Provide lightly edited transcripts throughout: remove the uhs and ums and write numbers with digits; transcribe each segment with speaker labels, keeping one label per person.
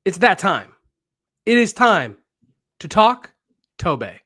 Speaker 1: It's that time. It is time to talk Tobe.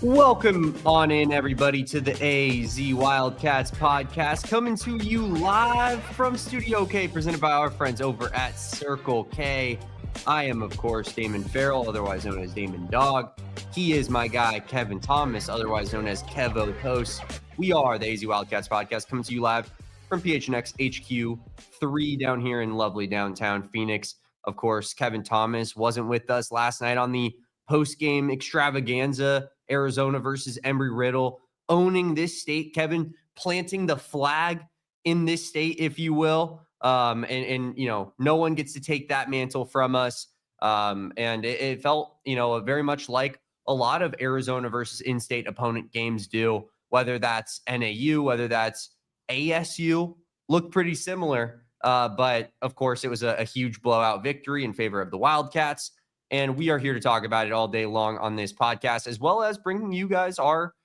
Speaker 2: Welcome on in, everybody, to the AZ Wildcats podcast, coming to you live from Studio K, presented by our friends over at Circle K. I am, of course, Damon Fairall, otherwise known as Damon Dog. He is my guy, Kevin Thomas, otherwise known as Kevo Post. We are the AZ Wildcats podcast, coming to you live from PHNX HQ 3 down here in lovely downtown Phoenix. Of course, Kevin Thomas wasn't with us last night on the post-game extravaganza, Arizona versus Embry-Riddle, owning this state, Kevin, planting the flag in this state, if you will. And you know, no one gets to take that mantle from us. And it felt, you know, very much like a lot of Arizona versus in-state opponent games do, whether that's NAU, whether that's ASU, looked pretty similar. But of course, it was a huge blowout victory in favor of the Wildcats. And we are here to talk about it all day long on this podcast, as well as bringing you guys our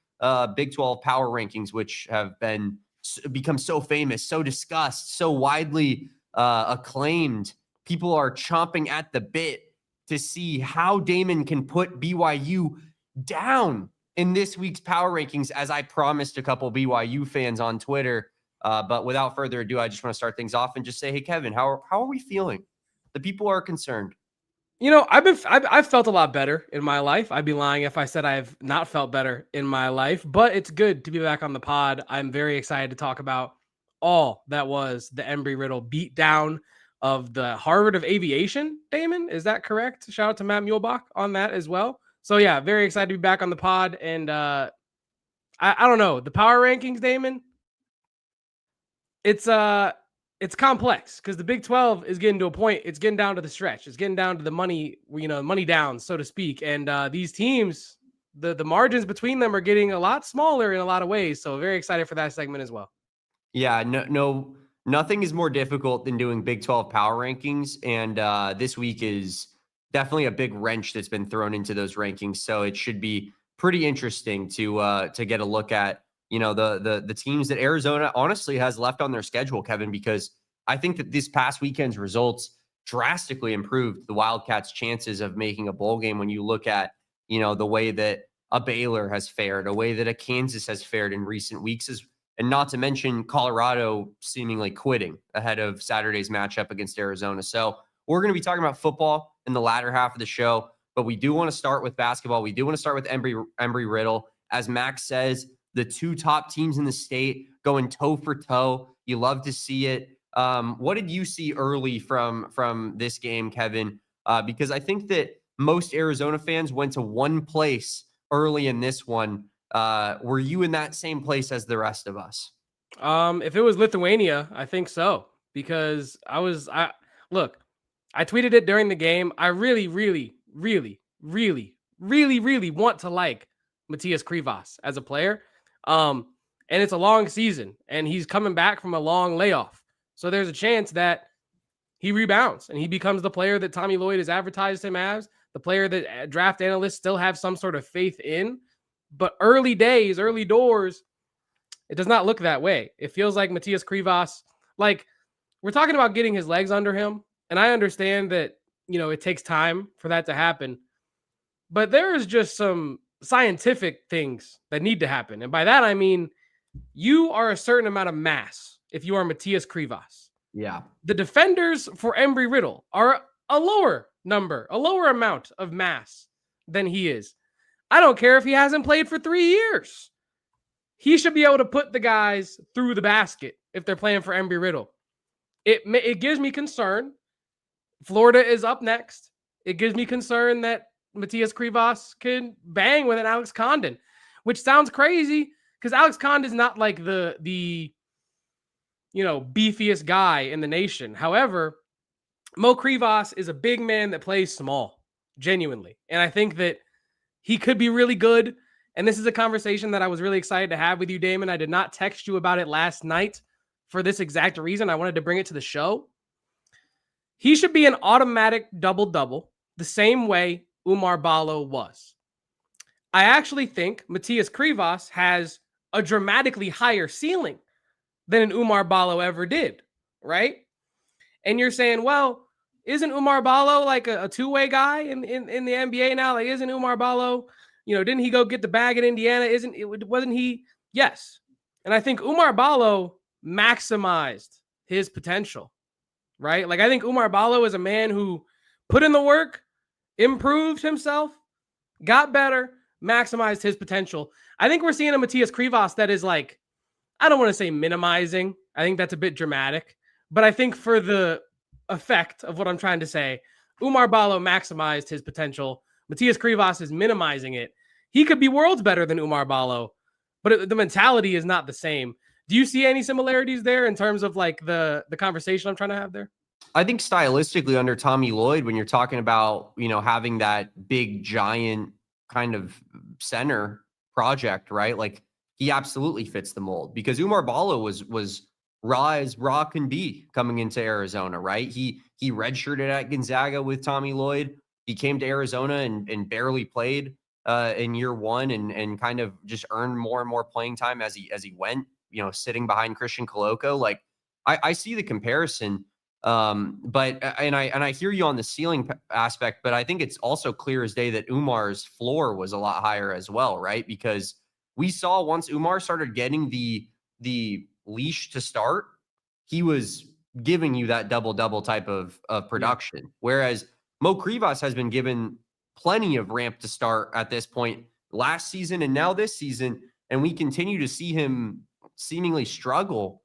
Speaker 2: Big 12 power rankings, which have become so famous, so discussed, so widely acclaimed. People are chomping at the bit to see how Damon can put BYU down in this week's power rankings, as I promised a couple BYU fans on Twitter. But without further ado, I just want to start things off and just say, hey, Kevin, how are we feeling? The people are concerned.
Speaker 1: You know, I've felt a lot better in my life. I'd be lying if I said I've not felt better in my life, but it's good to be back on the pod. I'm very excited to talk about all that was the Embry-Riddle beatdown of the Harvard of Aviation. Damon, is that correct? Shout out to Matt Muehlbach on that as well. So yeah, very excited to be back on the pod. And I don't know, the power rankings, Damon, it's complex because the Big 12 is getting to a point. It's getting down to the stretch. It's getting down to the money, you know, money down, so to speak. And these teams, the margins between them are getting a lot smaller in a lot of ways. So very excited for that segment as well.
Speaker 2: Yeah, nothing is more difficult than doing Big 12 power rankings. And this week is definitely a big wrench that's been thrown into those rankings. So it should be pretty interesting to get a look at, you know, the teams that Arizona honestly has left on their schedule, Kevin, because I think that this past weekend's results drastically improved the Wildcats' chances of making a bowl game. When you look at, you know, the way that a Baylor has fared, a way that a Kansas has fared in recent weeks, and not to mention Colorado seemingly quitting ahead of Saturday's matchup against Arizona. So we're going to be talking about football in the latter half of the show, but we do want to start with basketball. We do want to start with Embry-Riddle. As Max says, the two top teams in the state going toe for toe. You love to see it. What did you see early from this game, Kevin? Because I think that most Arizona fans went to one place early in this one. Were you in that same place as the rest of us?
Speaker 1: If it was Lithuania, I think so, because I tweeted it during the game. I really want to like Matthias Krivas as a player. And it's a long season and he's coming back from a long layoff. So there's a chance that he rebounds and he becomes the player that Tommy Lloyd has advertised him as, the player that draft analysts still have some sort of faith in. But early days, early doors, it does not look that way. It feels like Matthias Krivas, like we're talking about getting his legs under him. And I understand that, you know, it takes time for that to happen. But there is just some scientific things that need to happen. And by that, I mean, you are a certain amount of mass if you are Matthias Krivas.
Speaker 2: Yeah.
Speaker 1: The defenders for Embry-Riddle are a lower amount of mass than he is. I don't care if he hasn't played for 3 years. He should be able to put the guys through the basket if they're playing for Embry-Riddle. It gives me concern. Florida is up next. It gives me concern that Matias Krivas can bang with an Alex Condon, which sounds crazy because Alex Condon is not like the beefiest guy in the nation. However, Mo Krivas is a big man that plays small, genuinely. And I think that he could be really good. And this is a conversation that I was really excited to have with you, Damon. I did not text you about it last night for this exact reason. I wanted to bring it to the show. He should be an automatic double-double the same way Oumar Ballo was. I actually think Matias Krivas has a dramatically higher ceiling than an Oumar Ballo ever did, right? And you're saying, well, isn't Oumar Ballo like a two-way guy in the NBA now? Like, isn't Oumar Ballo, didn't he go get the bag at Indiana? Wasn't he? Yes. And I think Oumar Ballo maximized his potential, right? Like, I think Oumar Ballo is a man who put in the work, improved himself, got better, maximized his potential. I think we're seeing a Matias Krivas that is like, I don't want to say minimizing. I think that's a bit dramatic. But I think for the effect of what I'm trying to say, Oumar Ballo maximized his potential. Matias Krivas is minimizing it. He could be worlds better than Oumar Ballo, but the mentality is not the same. Do you see any similarities there in terms of like the conversation I'm trying to have there?
Speaker 2: I think stylistically under Tommy Lloyd, when you're talking about, having that big giant kind of center project, right? Like he absolutely fits the mold because Oumar Ballo was raw as raw can be coming into Arizona, right? He redshirted at Gonzaga with Tommy Lloyd. He came to Arizona and barely played in year one and kind of just earned more and more playing time as he went, sitting behind Christian Koloko. Like I see the comparison. But I hear you on the ceiling aspect, but I think it's also clear as day that Oumar's floor was a lot higher as well, right? Because we saw once Oumar started getting the leash to start, he was giving you that double-double type of production. Yeah. Whereas Mo Krivas has been given plenty of ramp to start at this point last season and now this season, and we continue to see him seemingly struggle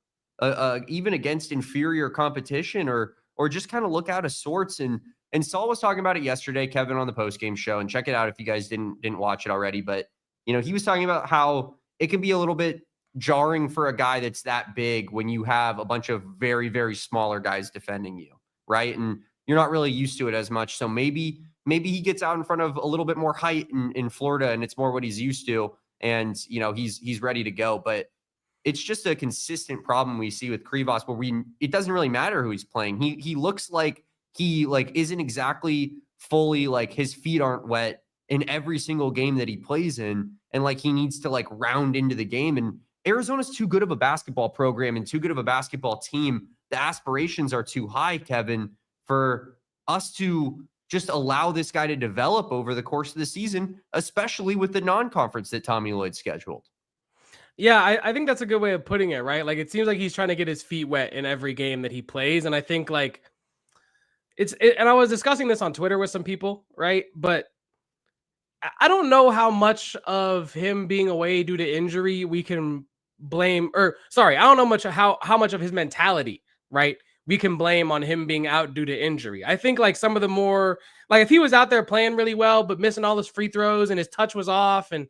Speaker 2: even against inferior competition or just kind of look out of sorts. And Saul was talking about it yesterday, Kevin, on the postgame show, and check it out if you guys didn't watch it already. But, he was talking about how it can be a little bit jarring for a guy that's that big when you have a bunch of very, very smaller guys defending you, right? And you're not really used to it as much. So maybe he gets out in front of a little bit more height in Florida and it's more what he's used to. And, he's ready to go. But it's just a consistent problem we see with Krivas where it doesn't really matter who he's playing. He looks like he isn't exactly fully his feet aren't wet in every single game that he plays in. And he needs to round into the game. And Arizona's too good of a basketball program and too good of a basketball team. The aspirations are too high, Kevin, for us to just allow this guy to develop over the course of the season, especially with the non-conference that Tommy Lloyd scheduled.
Speaker 1: Yeah, I think that's a good way of putting it, right? Like, it seems like he's trying to get his feet wet in every game that he plays. And I think and I was discussing this on Twitter with some people, right? But I don't know how much of him being away due to injury we can blame, I don't know how much of his mentality, right, we can blame on him being out due to injury. I think some of the more, if he was out there playing really well, but missing all his free throws and his touch was off and,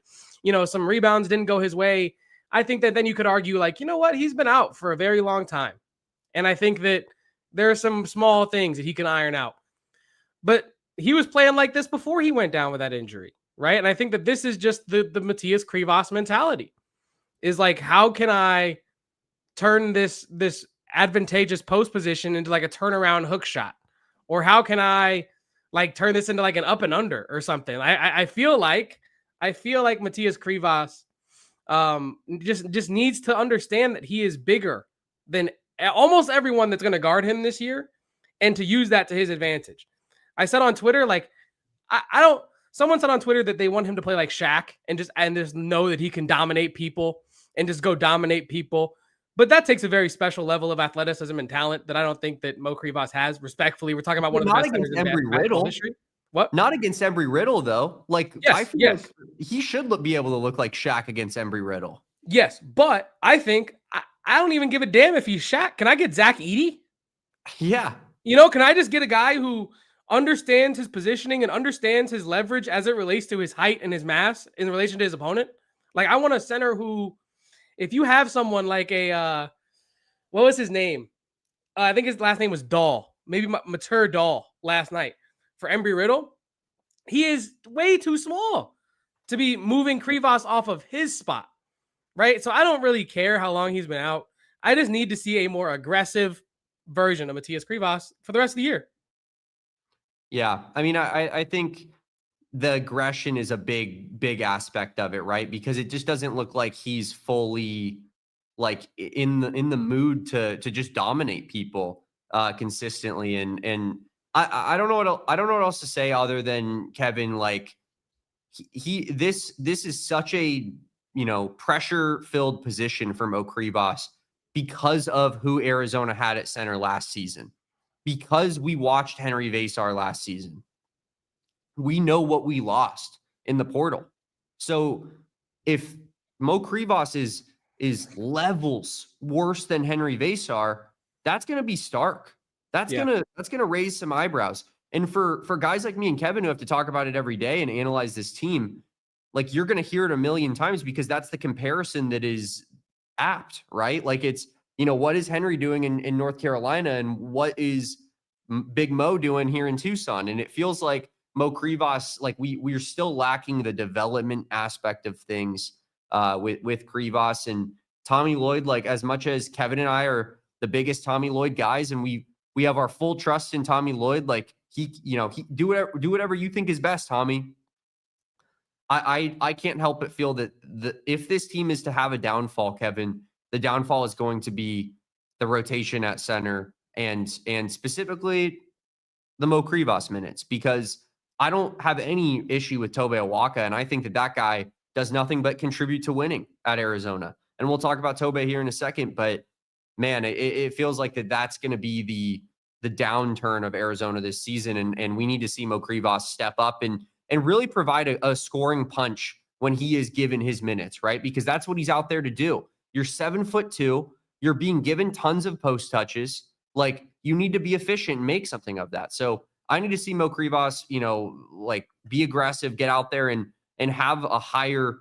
Speaker 1: some rebounds didn't go his way, I think that then you could argue he's been out for a very long time. And I think that there are some small things that he can iron out. But he was playing like this before he went down with that injury, right? And I think that this is just the Matias Krivas mentality is how can I turn this advantageous post position into a turnaround hook shot? Or how can I turn this into an up and under or something? I feel like Matias Krivas just needs to understand that he is bigger than almost everyone that's going to guard him this year and to use that to his advantage. I said on Twitter, someone said on Twitter that they want him to play like Shaq and just know that he can dominate people and just go dominate people. But that takes a very special level of athleticism and talent that I don't think that Mo Krivas has. Respectfully, we're talking about one of the best centers in basketball history. What?
Speaker 2: Not against Embry Riddle, though.
Speaker 1: Yes,
Speaker 2: I feel like he should be able to look like Shaq against Embry Riddle.
Speaker 1: Yes, but I think I don't even give a damn if he's Shaq. Can I get Zach Edey?
Speaker 2: Yeah.
Speaker 1: Can I just get a guy who understands his positioning and understands his leverage as it relates to his height and his mass in relation to his opponent. Like, I want a center who, if you have someone like a, what was his name? I think his last name was Dahl, maybe Mature Dahl last night for Embry Riddle. He is way too small to be moving Krivas off of his spot, right? So I don't really care how long he's been out. I just need to see a more aggressive version of Matias Krivas for the rest of the year.
Speaker 2: Yeah, I mean, I think the aggression is a big aspect of it, right? Because it just doesn't look like he's fully like in the mood to just dominate people consistently. And I don't know what else to say other than, Kevin, like this is such a, you know, pressure filled position for Mo Krivas because of who Arizona had at center last season. Because we watched Henry Vasar last season. We know what we lost in the portal. So if Mo Krivas is levels worse than Henry Vasar, that's going to be stark. That's going to raise some eyebrows. And for guys like me and Kevin who have to talk about it every day and analyze this team, like, you're going to hear it a million times because that's the comparison that is apt, right? Like, it's, you know, what is Henry doing in North Carolina and what is Big Mo doing here in Tucson? And it feels like Mo Krivas, like we're still lacking the development aspect of things with Krivas and Tommy Lloyd. Like, as much as Kevin and I are the biggest Tommy Lloyd guys and we have our full trust in Tommy Lloyd, like he do whatever you think is best, Tommy. I can't help but feel that if this team is to have a downfall, Kevin, the downfall is going to be the rotation at center and specifically the Mo Krivas minutes, because I don't have any issue with Tobe Awaka, and I think that guy does nothing but contribute to winning at Arizona. And we'll talk about Tobe here in a second, but man, it feels like that's going to be the downturn of Arizona this season, and we need to see Mo Krivas step up and really provide a scoring punch when he is given his minutes, right? Because that's what he's out there to do. You're 7'2", you're being given tons of post touches. Like, you need to be efficient and make something of that. So I need to see Mo Krivas, you know, like, be aggressive, get out there and have a higher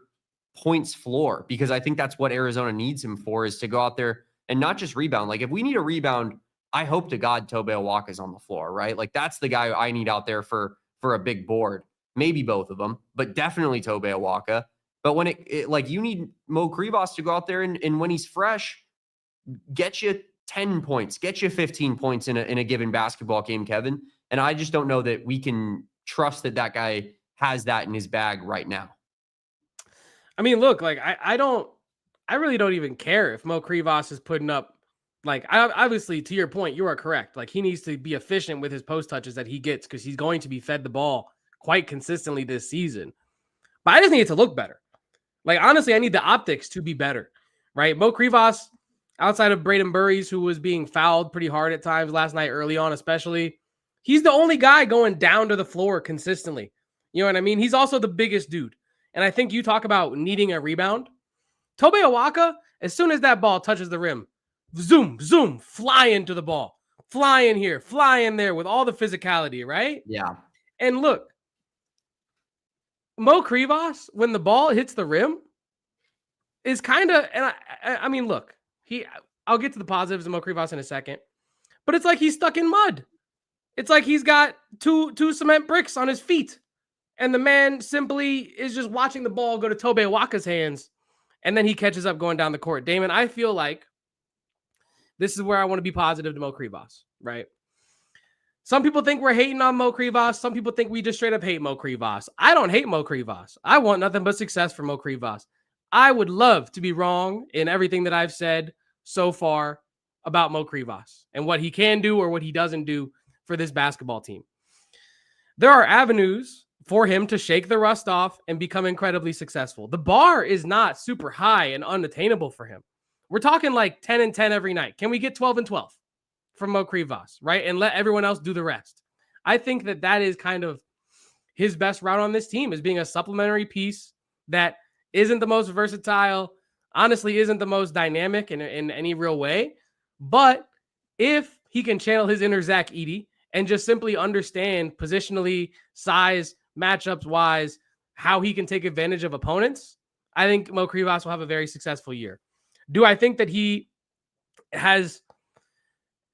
Speaker 2: points floor, because I think that's what Arizona needs him for, is to go out there and not just rebound. Like, if we need a rebound, I hope to God Tobe Awaka is on the floor, right? Like, that's the guy I need out there for a big board. Maybe both of them, but definitely Tobe Awaka. But when it like, you need Mo Krivas to go out there and when he's fresh, get you 10 points, get you 15 points in a given basketball game, Kevin. And I just don't know that we can trust that guy has that in his bag right now.
Speaker 1: I mean, look, like, I really don't even care if Mo Krivas is putting up, like, obviously, to your point, you are correct. Like, he needs to be efficient with his post touches that he gets, because he's going to be fed the ball quite consistently this season. But I just need it to look better. Like, honestly, I need the optics to be better, right? Mo Krivas, outside of Braden Burries, who was being fouled pretty hard at times last night early on especially, he's the only guy going down to the floor consistently. You know what I mean? He's also the biggest dude. And I think you talk about needing a rebound. Tobe Awaka, as soon as that ball touches the rim, zoom, fly into the ball. Fly in here, fly in there with all the physicality, right?
Speaker 2: Yeah.
Speaker 1: And look, Mo Krivas, when the ball hits the rim, is kind of, and I mean, look, I'll get to the positives of Mo Krivas in a second, but it's like he's stuck in mud. It's like he's got two cement bricks on his feet, and the man simply is just watching the ball go to Tobe Awaka's hands, and then he catches up going down the court. Damon, I feel like this is where I want to be positive to Mo Krivas, right? Some people think we're hating on Mo Krivas. Some people think we just straight up hate Mo Krivas. I don't hate Mo Krivas. I want nothing but success for Mo Krivas. I would love to be wrong in everything that I've said so far about Mo Krivas and what he can do or what he doesn't do for this basketball team. There are avenues for him to shake the rust off and become incredibly successful. The bar is not super high and unattainable for him. We're talking like 10-10 every night. Can we get 12-12 from Mo Krivas, right? And let everyone else do the rest. I think that is kind of his best route on this team, is being a supplementary piece that isn't the most versatile, honestly isn't the most dynamic in any real way. But if he can channel his inner Zach Edey and just simply understand positionally, size, matchups wise, how he can take advantage of opponents, I think Mo Krivas will have a very successful year. Do I think that he has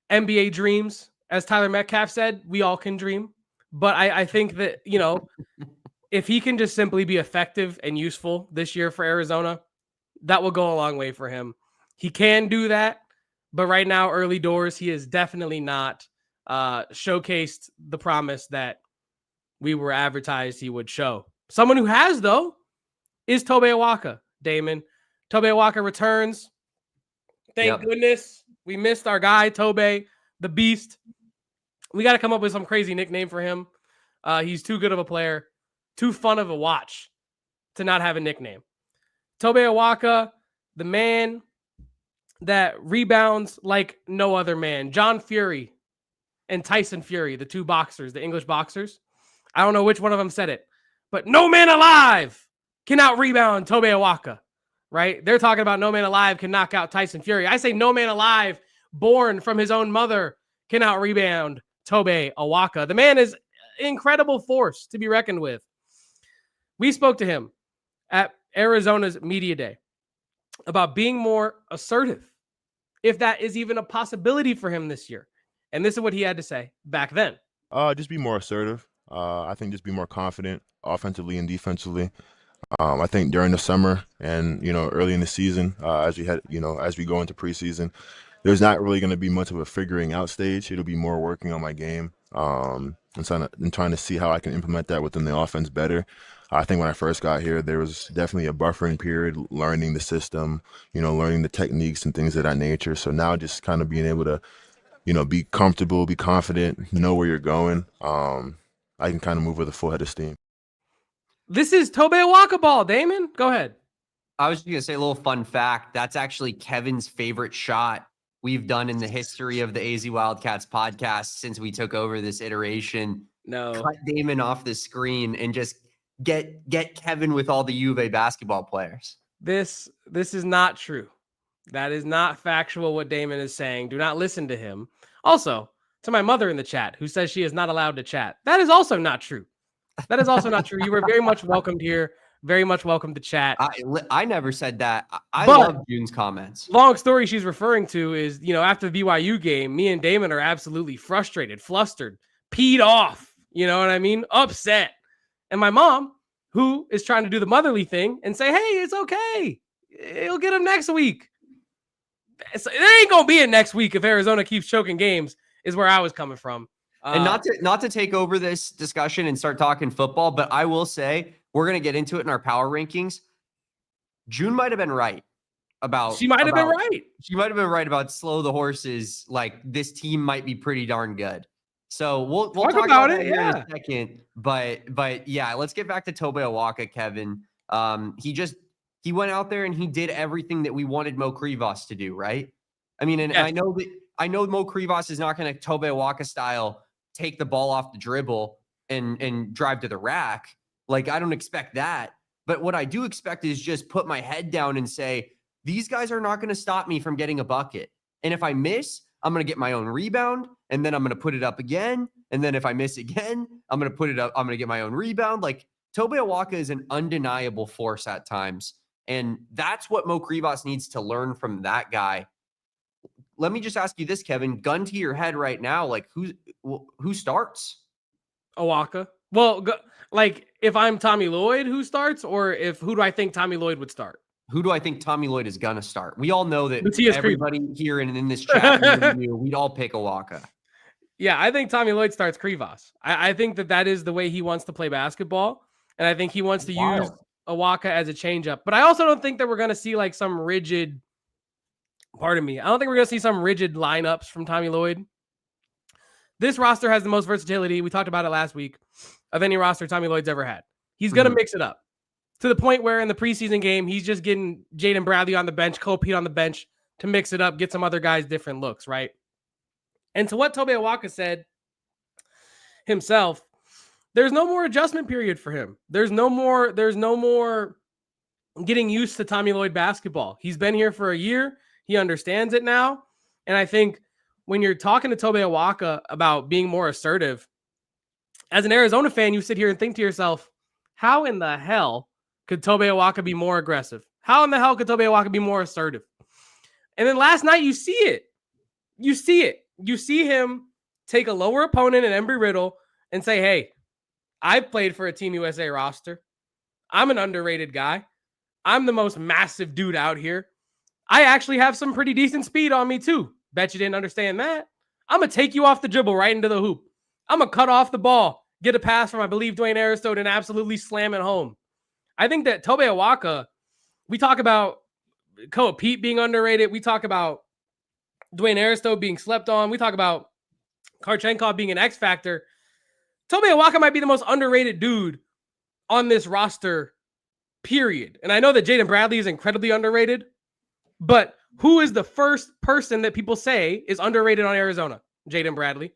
Speaker 1: NBA dreams? As Tyler Metcalf said, we all can dream. But I think that, if he can just simply be effective and useful this year for Arizona, that will go a long way for him. He can do that. But right now, early doors, he is definitely not showcased the promise that we were advertised he would show. Someone who has, though, is Tobe Awaka, Damon. Tobe Awaka returns. Thank goodness. We missed our guy, Tobe, the Beast. We got to come up with some crazy nickname for him. He's too good of a player, too fun of a watch to not have a nickname. Tobe Awaka, the man that rebounds like no other man. John Fury and Tyson Fury, the two boxers, the English boxers. I don't know which one of them said it, but no man alive can out rebound Tobe Awaka, right? They're talking about no man alive can knock out Tyson Fury. I say no man alive born from his own mother can out rebound Tobe Awaka. The man is incredible force to be reckoned with. We spoke to him at Arizona's media day about being more assertive, if that is even a possibility for him this year. And this is what he had to say back then.
Speaker 3: Just be more assertive. I think just be more confident offensively and defensively. I think during the summer and, early in the season, as we go into preseason, there's not really going to be much of a figuring out stage. It'll be more working on my game and trying to see how I can implement that within the offense better. I think when I first got here, there was definitely a buffering period, learning the system, learning the techniques and things of that nature. So now just kind of being able to, be comfortable, be confident, know where you're going. I can kind of move with a full head of steam.
Speaker 1: This is Tobe Awaka ball, Damon. Go ahead.
Speaker 2: I was just going to say a little fun fact. That's actually Kevin's favorite shot we've done in the history of the AZ Wildcats podcast since we took over this iteration.
Speaker 1: No.
Speaker 2: Cut Damon off the screen and just get Kevin with all the U of A basketball players.
Speaker 1: This is not true. That is not factual what Damon is saying. Do not listen to him. Also, to my mother in the chat who says she is not allowed to chat. That is also not true. That is also not true. You were very much welcomed here. Very much welcome to chat.
Speaker 2: I never said that. I love June's comments.
Speaker 1: Long story she's referring to is, after the BYU game, me and Damon are absolutely frustrated, flustered, peed off. You know what I mean? Upset. And my mom, who is trying to do the motherly thing and say, hey, it's okay. You'll get him next week. There ain't going to be a next week if Arizona keeps choking games, is where I was coming from.
Speaker 2: And not to take over this discussion and start talking football, but I will say we're going to get into it in our power rankings. June might have been right about.
Speaker 1: She might have been right.
Speaker 2: She might have been right about slow the horses. Like this team might be pretty darn good. So we'll talk about it here in a second. But yeah, let's get back to Tobe Awaka, Kevin. He went out there and he did everything that we wanted Mo Krivas to do, right? I mean, and yes. I know Mo Krivas is not going to Tobe Awaka style take the ball off the dribble and drive to the rack. Like, I don't expect that. But what I do expect is just put my head down and say, these guys are not going to stop me from getting a bucket. And if I miss, I'm going to get my own rebound, and then I'm going to put it up again. And then if I miss again, I'm going to put it up. I'm going to get my own rebound. Like, Tobe Awaka is an undeniable force at times. And that's what Mo Krivas needs to learn from that guy. Let me just ask you this, Kevin, gun to your head right now. Like who starts?
Speaker 1: Awaka. Well, like if I'm Tommy Lloyd, who starts, or who do I think Tommy Lloyd would start?
Speaker 2: Who do I think Tommy Lloyd is going to start? We all know that
Speaker 1: Matthias
Speaker 2: everybody
Speaker 1: Krivas.
Speaker 2: Here and in this chat, we'd all pick Awaka.
Speaker 1: Yeah, I think Tommy Lloyd starts Krivas. I think that is the way he wants to play basketball. And I think he wants to use Awaka as a changeup. But I also don't think that we're going to see like some rigid, I don't think we're going to see some rigid lineups from Tommy Lloyd. This roster has the most versatility. We talked about it last week of any roster Tommy Lloyd's ever had. He's going to mix it up to the point where in the preseason game, he's just getting Jaden Bradley on the bench, Cole Pete on the bench to mix it up, get some other guys different looks, right? And to what Tobe Awaka said himself, there's no more adjustment period for him. There's no more getting used to Tommy Lloyd basketball. He's been here for a year. He understands it now. And I think when you're talking to Tobe Awaka about being more assertive, as an Arizona fan, you sit here and think to yourself, how in the hell could Tobe Awaka be more aggressive? How in the hell could Tobe Awaka be more assertive? And then last night, you see it. You see it. You see him take a lower opponent in Embry Riddle and say, hey, I've played for a Team USA roster. I'm an underrated guy. I'm the most massive dude out here. I actually have some pretty decent speed on me too. Bet you didn't understand that. I'm going to take you off the dribble right into the hoop. I'm going to cut off the ball, get a pass from, I believe, Dwayne Aristotle and absolutely slam it home. I think that Tobe Awaka, we talk about Koa Pete being underrated. We talk about Dwayne Aristotle being slept on. We talk about Kharchenkov being an X factor. Tobe Awaka might be the most underrated dude on this roster, period. And I know that Jaden Bradley is incredibly underrated, but who is the first person that people say is underrated on Arizona? Jaden Bradley.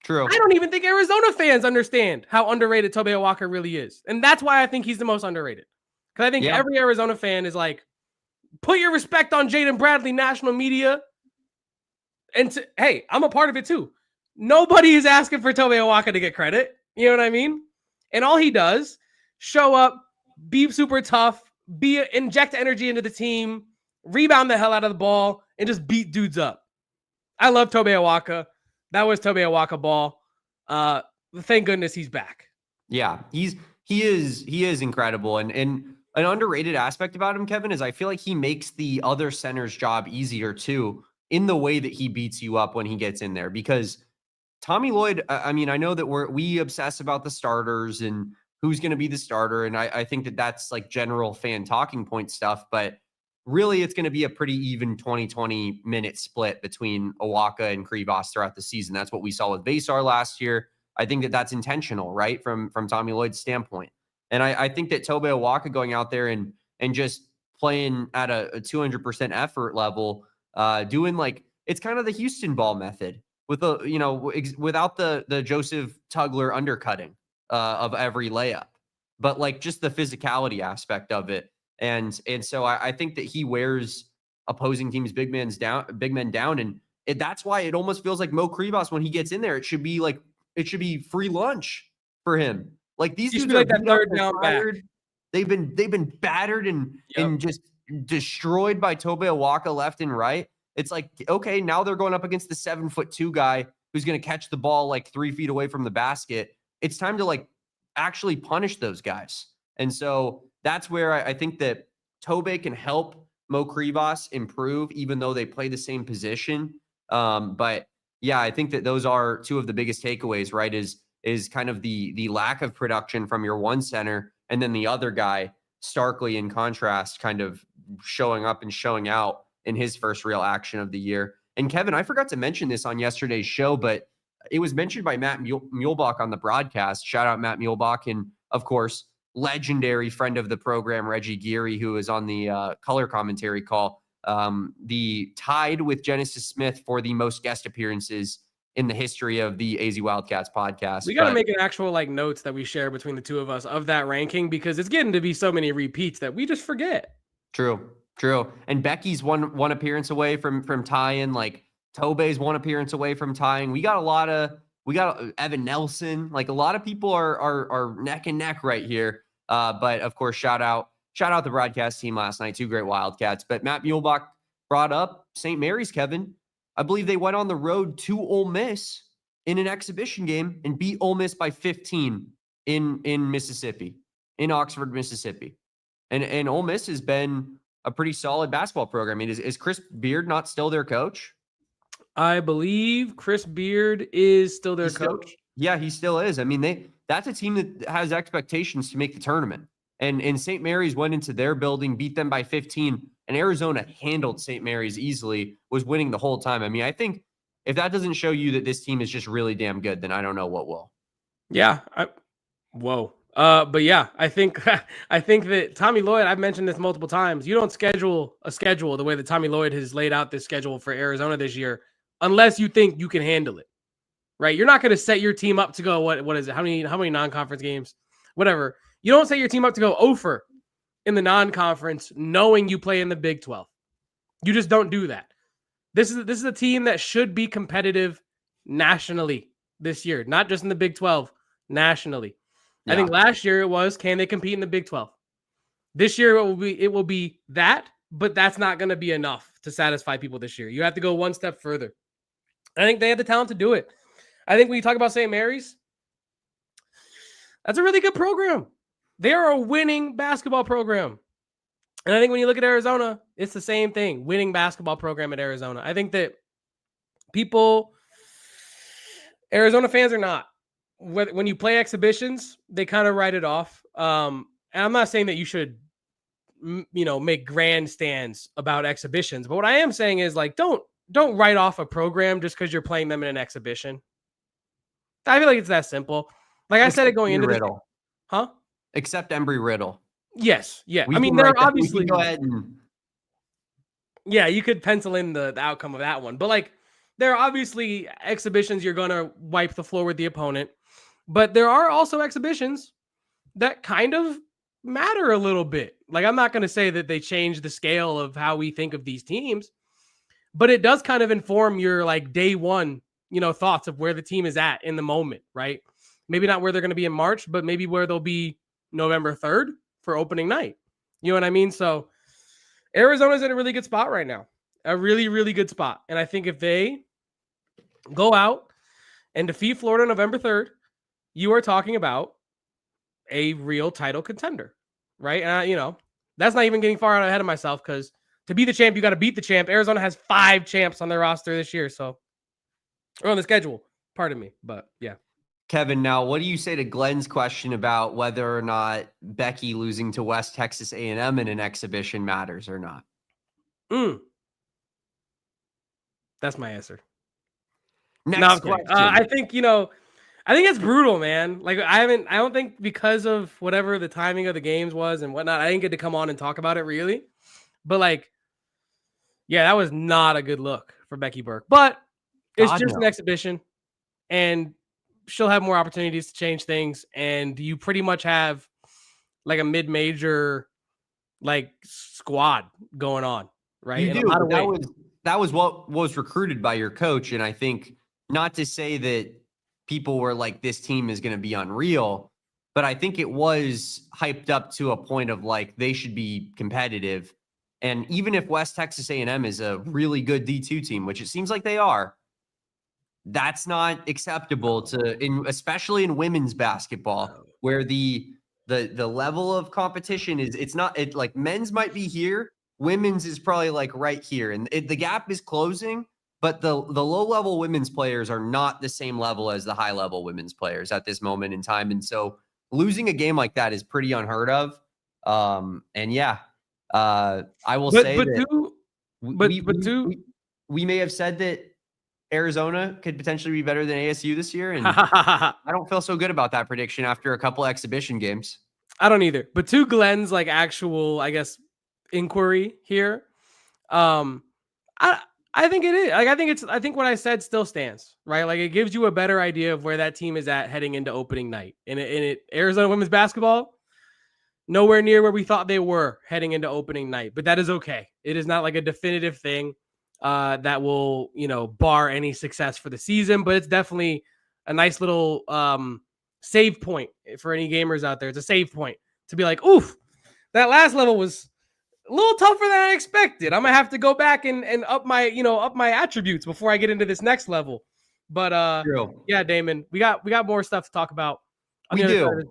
Speaker 2: True.
Speaker 1: I don't even think Arizona fans understand how underrated Tobe Awaka really is. And that's why I think he's the most underrated. Because I think every Arizona fan is like, put your respect on Jaden Bradley, national media. And hey, I'm a part of it too. Nobody is asking for Tobe Awaka to get credit. You know what I mean? And all he does, show up, be super tough, inject energy into the team, rebound the hell out of the ball, and just beat dudes up. I love Tobe Awaka. That was Tobe Awaka ball. Thank goodness he's back.
Speaker 2: Yeah, he is incredible. And an underrated aspect about him, Kevin, is I feel like he makes the other center's job easier too, in the way that he beats you up when he gets in there. Because Tommy Lloyd, I mean, I know that we obsess about the starters and who's going to be the starter. And I think that that's like general fan talking point stuff, but really it's going to be a pretty even 20 minute split between Awaka and Krivas throughout the season. That's what we saw with Vasar last year. I think that that's intentional, right? From Tommy Lloyd's standpoint. And I think that Tobe Awaka going out there and just playing at a 200% effort level, doing like, it's kind of the Houston ball method with without the Joseph Tugler undercutting of every layup, but like just the physicality aspect of it. And so I think that he wears opposing teams' big men down. And that's why it almost feels like Mo Krivas, when he gets in there, it should be free lunch for him. Like these dudes are
Speaker 1: like that third down back.
Speaker 2: They've been battered and just destroyed by Tobe Awaka left and right. It's like, okay, now they're going up against the 7'2" guy who's going to catch the ball like 3 feet away from the basket. It's time to like actually punish those guys. And so that's where I think that Tobe can help Mo Krivas improve, even though they play the same position. But yeah, I think that those are two of the biggest takeaways, right? Is kind of the lack of production from your one center, and then the other guy starkly in contrast, kind of showing up and showing out in his first real action of the year. And Kevin, I forgot to mention this on yesterday's show, but it was mentioned by Matt Muehlbach on the broadcast. Shout out Matt Muehlbach. And of course, legendary friend of the program, Reggie Geary, who is on the color commentary call, the tied with Genesis Smith for the most guest appearances in the history of the AZ Wildcats podcast.
Speaker 1: We got to make an actual like notes that we share between the two of us of that ranking, because it's getting to be so many repeats that we just forget.
Speaker 2: True. And Becky's one appearance away from tying. Like Tobe's one appearance away from tying. We got Evan Nelson. Like a lot of people are neck and neck right here. But of course, shout out the broadcast team last night. 2 great Wildcats. But Matt Muehlbach brought up St. Mary's, Kevin. I believe they went on the road to Ole Miss in an exhibition game and beat Ole Miss by 15 in Mississippi, in Oxford, Mississippi. And Ole Miss has been a pretty solid basketball program. I mean, is Chris Beard not still their coach?
Speaker 1: I believe Chris Beard is still their coach.
Speaker 2: Yeah, he still is. I mean, that's a team that has expectations to make the tournament. And St. Mary's went into their building, beat them by 15, and Arizona handled St. Mary's easily, was winning the whole time. I mean, I think if that doesn't show you that this team is just really damn good, then I don't know what will.
Speaker 1: Yeah. But yeah, I think that Tommy Lloyd, I've mentioned this multiple times. You don't schedule a schedule the way that Tommy Lloyd has laid out this schedule for Arizona this year, unless you think you can handle it, right? You're not going to set your team up to go, what is it? How many non-conference games, whatever. You don't set your team up to go 0 in the non-conference, knowing you play in the Big 12. You just don't do that. This is a team that should be competitive nationally this year, not just in the Big 12, nationally. I think last year it was, can they compete in the Big 12? This year it will be that, but that's not going to be enough to satisfy people this year. You have to go one step further. I think they have the talent to do it. I think when you talk about St. Mary's, that's a really good program. They are a winning basketball program. And I think when you look at Arizona, it's the same thing. Winning basketball program at Arizona. I think that Arizona fans are not. When you play exhibitions, they kind of write it off. And I'm not saying that you should, make grandstands about exhibitions. But what I am saying is, like, don't write off a program just because you're playing them in an exhibition. I feel like it's that simple. Like I said it going into
Speaker 2: Riddle.
Speaker 1: Huh?
Speaker 2: Except Embry-Riddle.
Speaker 1: Yes. Yeah. I mean, they're obviously.
Speaker 2: Go ahead and.
Speaker 1: Yeah, you could pencil in the outcome of that one. But, like, there are obviously exhibitions you're going to wipe the floor with the opponent. But there are also exhibitions that kind of matter a little bit. Like, I'm not going to say that they change the scale of how we think of these teams, but it does kind of inform your, like, day one, thoughts of where the team is at in the moment, right? Maybe not where they're going to be in March, but maybe where they'll be November 3rd for opening night. You know what I mean? So Arizona's in a really good spot right now. A really, really good spot. And I think if they go out and defeat Florida November 3rd, you are talking about a real title contender, right? And, that's not even getting far out ahead of myself, because to be the champ, you got to beat the champ. Arizona has 5 champs on their roster this year, or on the schedule, pardon me. But, yeah.
Speaker 2: Kevin, now what do you say to Glenn's question about whether or not Becky losing to West Texas A&M in an exhibition matters or not?
Speaker 1: That's my answer.
Speaker 2: Next question.
Speaker 1: I think it's brutal, man. Like, I don't think, because of whatever the timing of the games was and whatnot, I didn't get to come on and talk about it really. But, like, yeah, that was not a good look for Becky Burke. But it's just an exhibition, and she'll have more opportunities to change things. And you pretty much have, like, a mid-major, like, squad going on, right?
Speaker 2: You do. That was what was recruited by your coach. And I think, not to say that people were like, this team is going to be unreal, but I think it was hyped up to a point of, like, they should be competitive. And even if West Texas A&M is a really good D2 team, which it seems like they are, that's not acceptable especially in women's basketball, where the level of competition is, like, men's might be here, women's is probably, like, right here, and the gap is closing, but the low level women's players are not the same level as the high level women's players at this moment in time. And so losing a game like that is pretty unheard of. And yeah, I will say we may have said that Arizona could potentially be better than ASU this year, and I don't feel so good about that prediction after a couple exhibition games.
Speaker 1: I don't either. But to Glenn's, like, actual, I guess, inquiry here, I think it is. Like, I think what I said still stands, right? Like, it gives you a better idea of where that team is at heading into opening night. And Arizona women's basketball, nowhere near where we thought they were heading into opening night, but that is okay. It is not like a definitive thing that will, bar any success for the season, but it's definitely a nice little save point for any gamers out there. It's a save point to be like, oof, that last level was a little tougher than I expected. I'm gonna have to go back and up my attributes before I get into this next level. But yeah, Damon, we got more stuff to talk about.
Speaker 2: We do.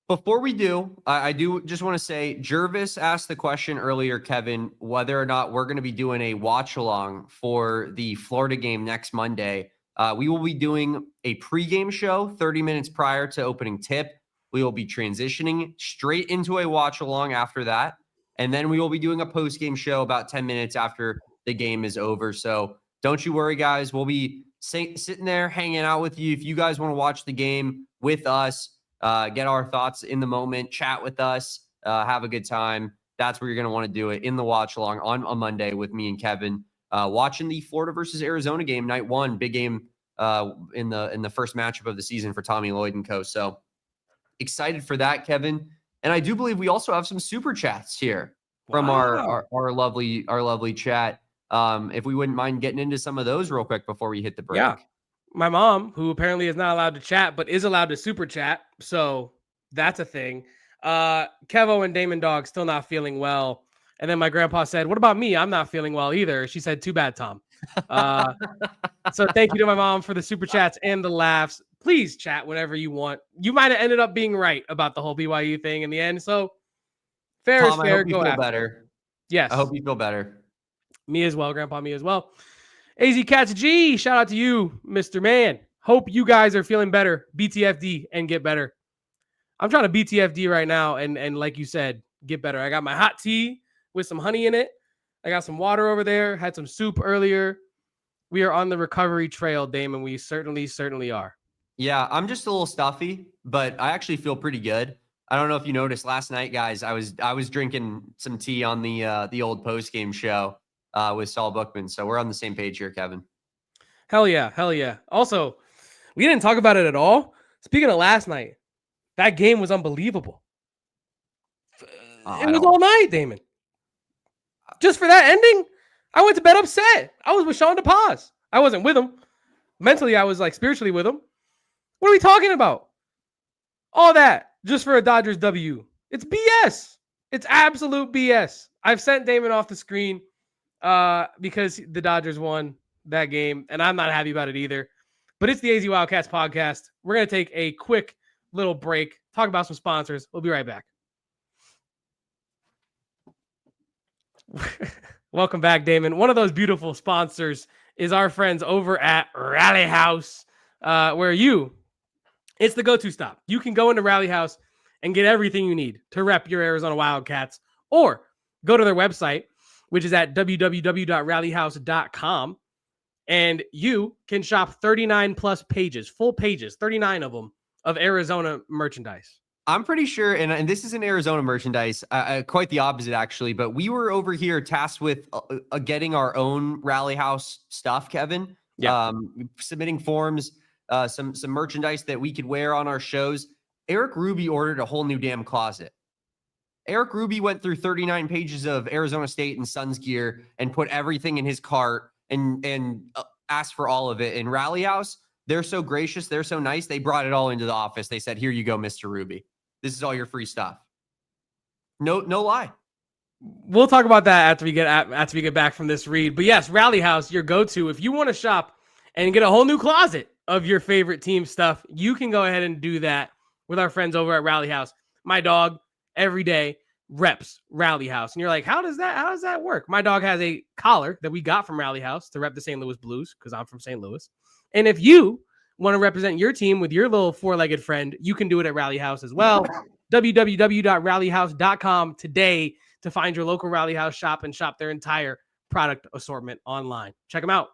Speaker 2: Before we do, I do just want to say, Jervis asked the question earlier, Kevin, whether or not we're going to be doing a watch along for the Florida game next Monday. We will be doing a pregame show 30 minutes prior to opening tip. We will be transitioning straight into a watch along after that. And then we will be doing a post-game show about 10 minutes after the game is over. So don't you worry, guys. We'll be sitting there hanging out with you. If you guys want to watch the game with us, get our thoughts in the moment, chat with us, have a good time, that's where you're going to want to do it, in the watch along on a Monday with me and Kevin, watching the Florida versus Arizona game, night one, big game in the first matchup of the season for Tommy Lloyd and co. So excited for that, Kevin. And I do believe we also have some super chats here from our lovely chat. If we wouldn't mind getting into some of those real quick before we hit the break.
Speaker 1: Yeah. My mom, who apparently is not allowed to chat, but is allowed to super chat. So that's a thing. Kevo and Damon Dog still not feeling well. And then my grandpa said, "What about me? I'm not feeling well either." She said, "Too bad, Tom." So thank you to my mom for the super chats and the laughs. Please chat whenever you want. You might have ended up being right about the whole BYU thing in the end. So fair
Speaker 2: Tom,
Speaker 1: is fair.
Speaker 2: I hope you feel better.
Speaker 1: Yes.
Speaker 2: I hope you feel better.
Speaker 1: Me as well, Grandpa. Me as well. AZ Cats G, shout out to you, Mr. Man. Hope you guys are feeling better. BTFD and get better. I'm trying to BTFD right now and like you said, get better. I got my hot tea with some honey in it. I got some water over there. Had some soup earlier. We are on the recovery trail, Damon. We certainly are.
Speaker 2: Yeah, I'm just a little stuffy, but I actually feel pretty good. I don't know if you noticed last night, guys. I was drinking some tea on the old post game show with Saul Bookman, so we're on the same page here, Kevin.
Speaker 1: Hell yeah. Also, we didn't talk about it at all. Speaking of last night, that game was unbelievable. It was all night, Damon. Just for that ending, I went to bed upset. I was with Sean DePaz. I wasn't with him. Mentally, I was like spiritually with him. What are we talking about? All that just for a Dodgers W. It's BS. It's absolute BS. I've sent Damon off the screen because the Dodgers won that game, and I'm not happy about it either. But it's the AZ Wildcats podcast. We're going to take a quick little break, talk about some sponsors. We'll be right back. Welcome back, Damon. One of those beautiful sponsors is our friends over at Rally House, where it's the go-to stop. You can go into Rally House and get everything you need to rep your Arizona Wildcats, or go to their website, which is at www.rallyhouse.com, and you can shop 39 plus pages, full pages, 39 of them, of Arizona merchandise.
Speaker 2: I'm pretty sure, and this isn't Arizona merchandise, quite the opposite actually, but we were over here tasked with getting our own Rally House stuff, Kevin.
Speaker 1: Yeah.
Speaker 2: Submitting forms, some merchandise that we could wear on our shows. Eric Ruby ordered a whole new damn closet. Eric Ruby went through 39 pages of Arizona State and Suns gear and put everything in his cart and asked for all of it. In Rally House, they're so gracious, they're so nice. They brought it all into the office. They said, "Here you go, Mr. Ruby. This is all your free stuff." No lie.
Speaker 1: We'll talk about that after we get back from this read. But yes, Rally House, your go-to. If you want to shop and get a whole new closet of your favorite team stuff, you can go ahead and do that with our friends over at Rally House. My dog every day reps Rally House. And you're like, how does that work? My dog has a collar that we got from Rally House to rep the St. Louis Blues because I'm from St. Louis. And if you want to represent your team with your little four-legged friend, you can do it at Rally House as well. www.rallyhouse.com today to find your local Rally House shop and shop their entire product assortment online. Check them out.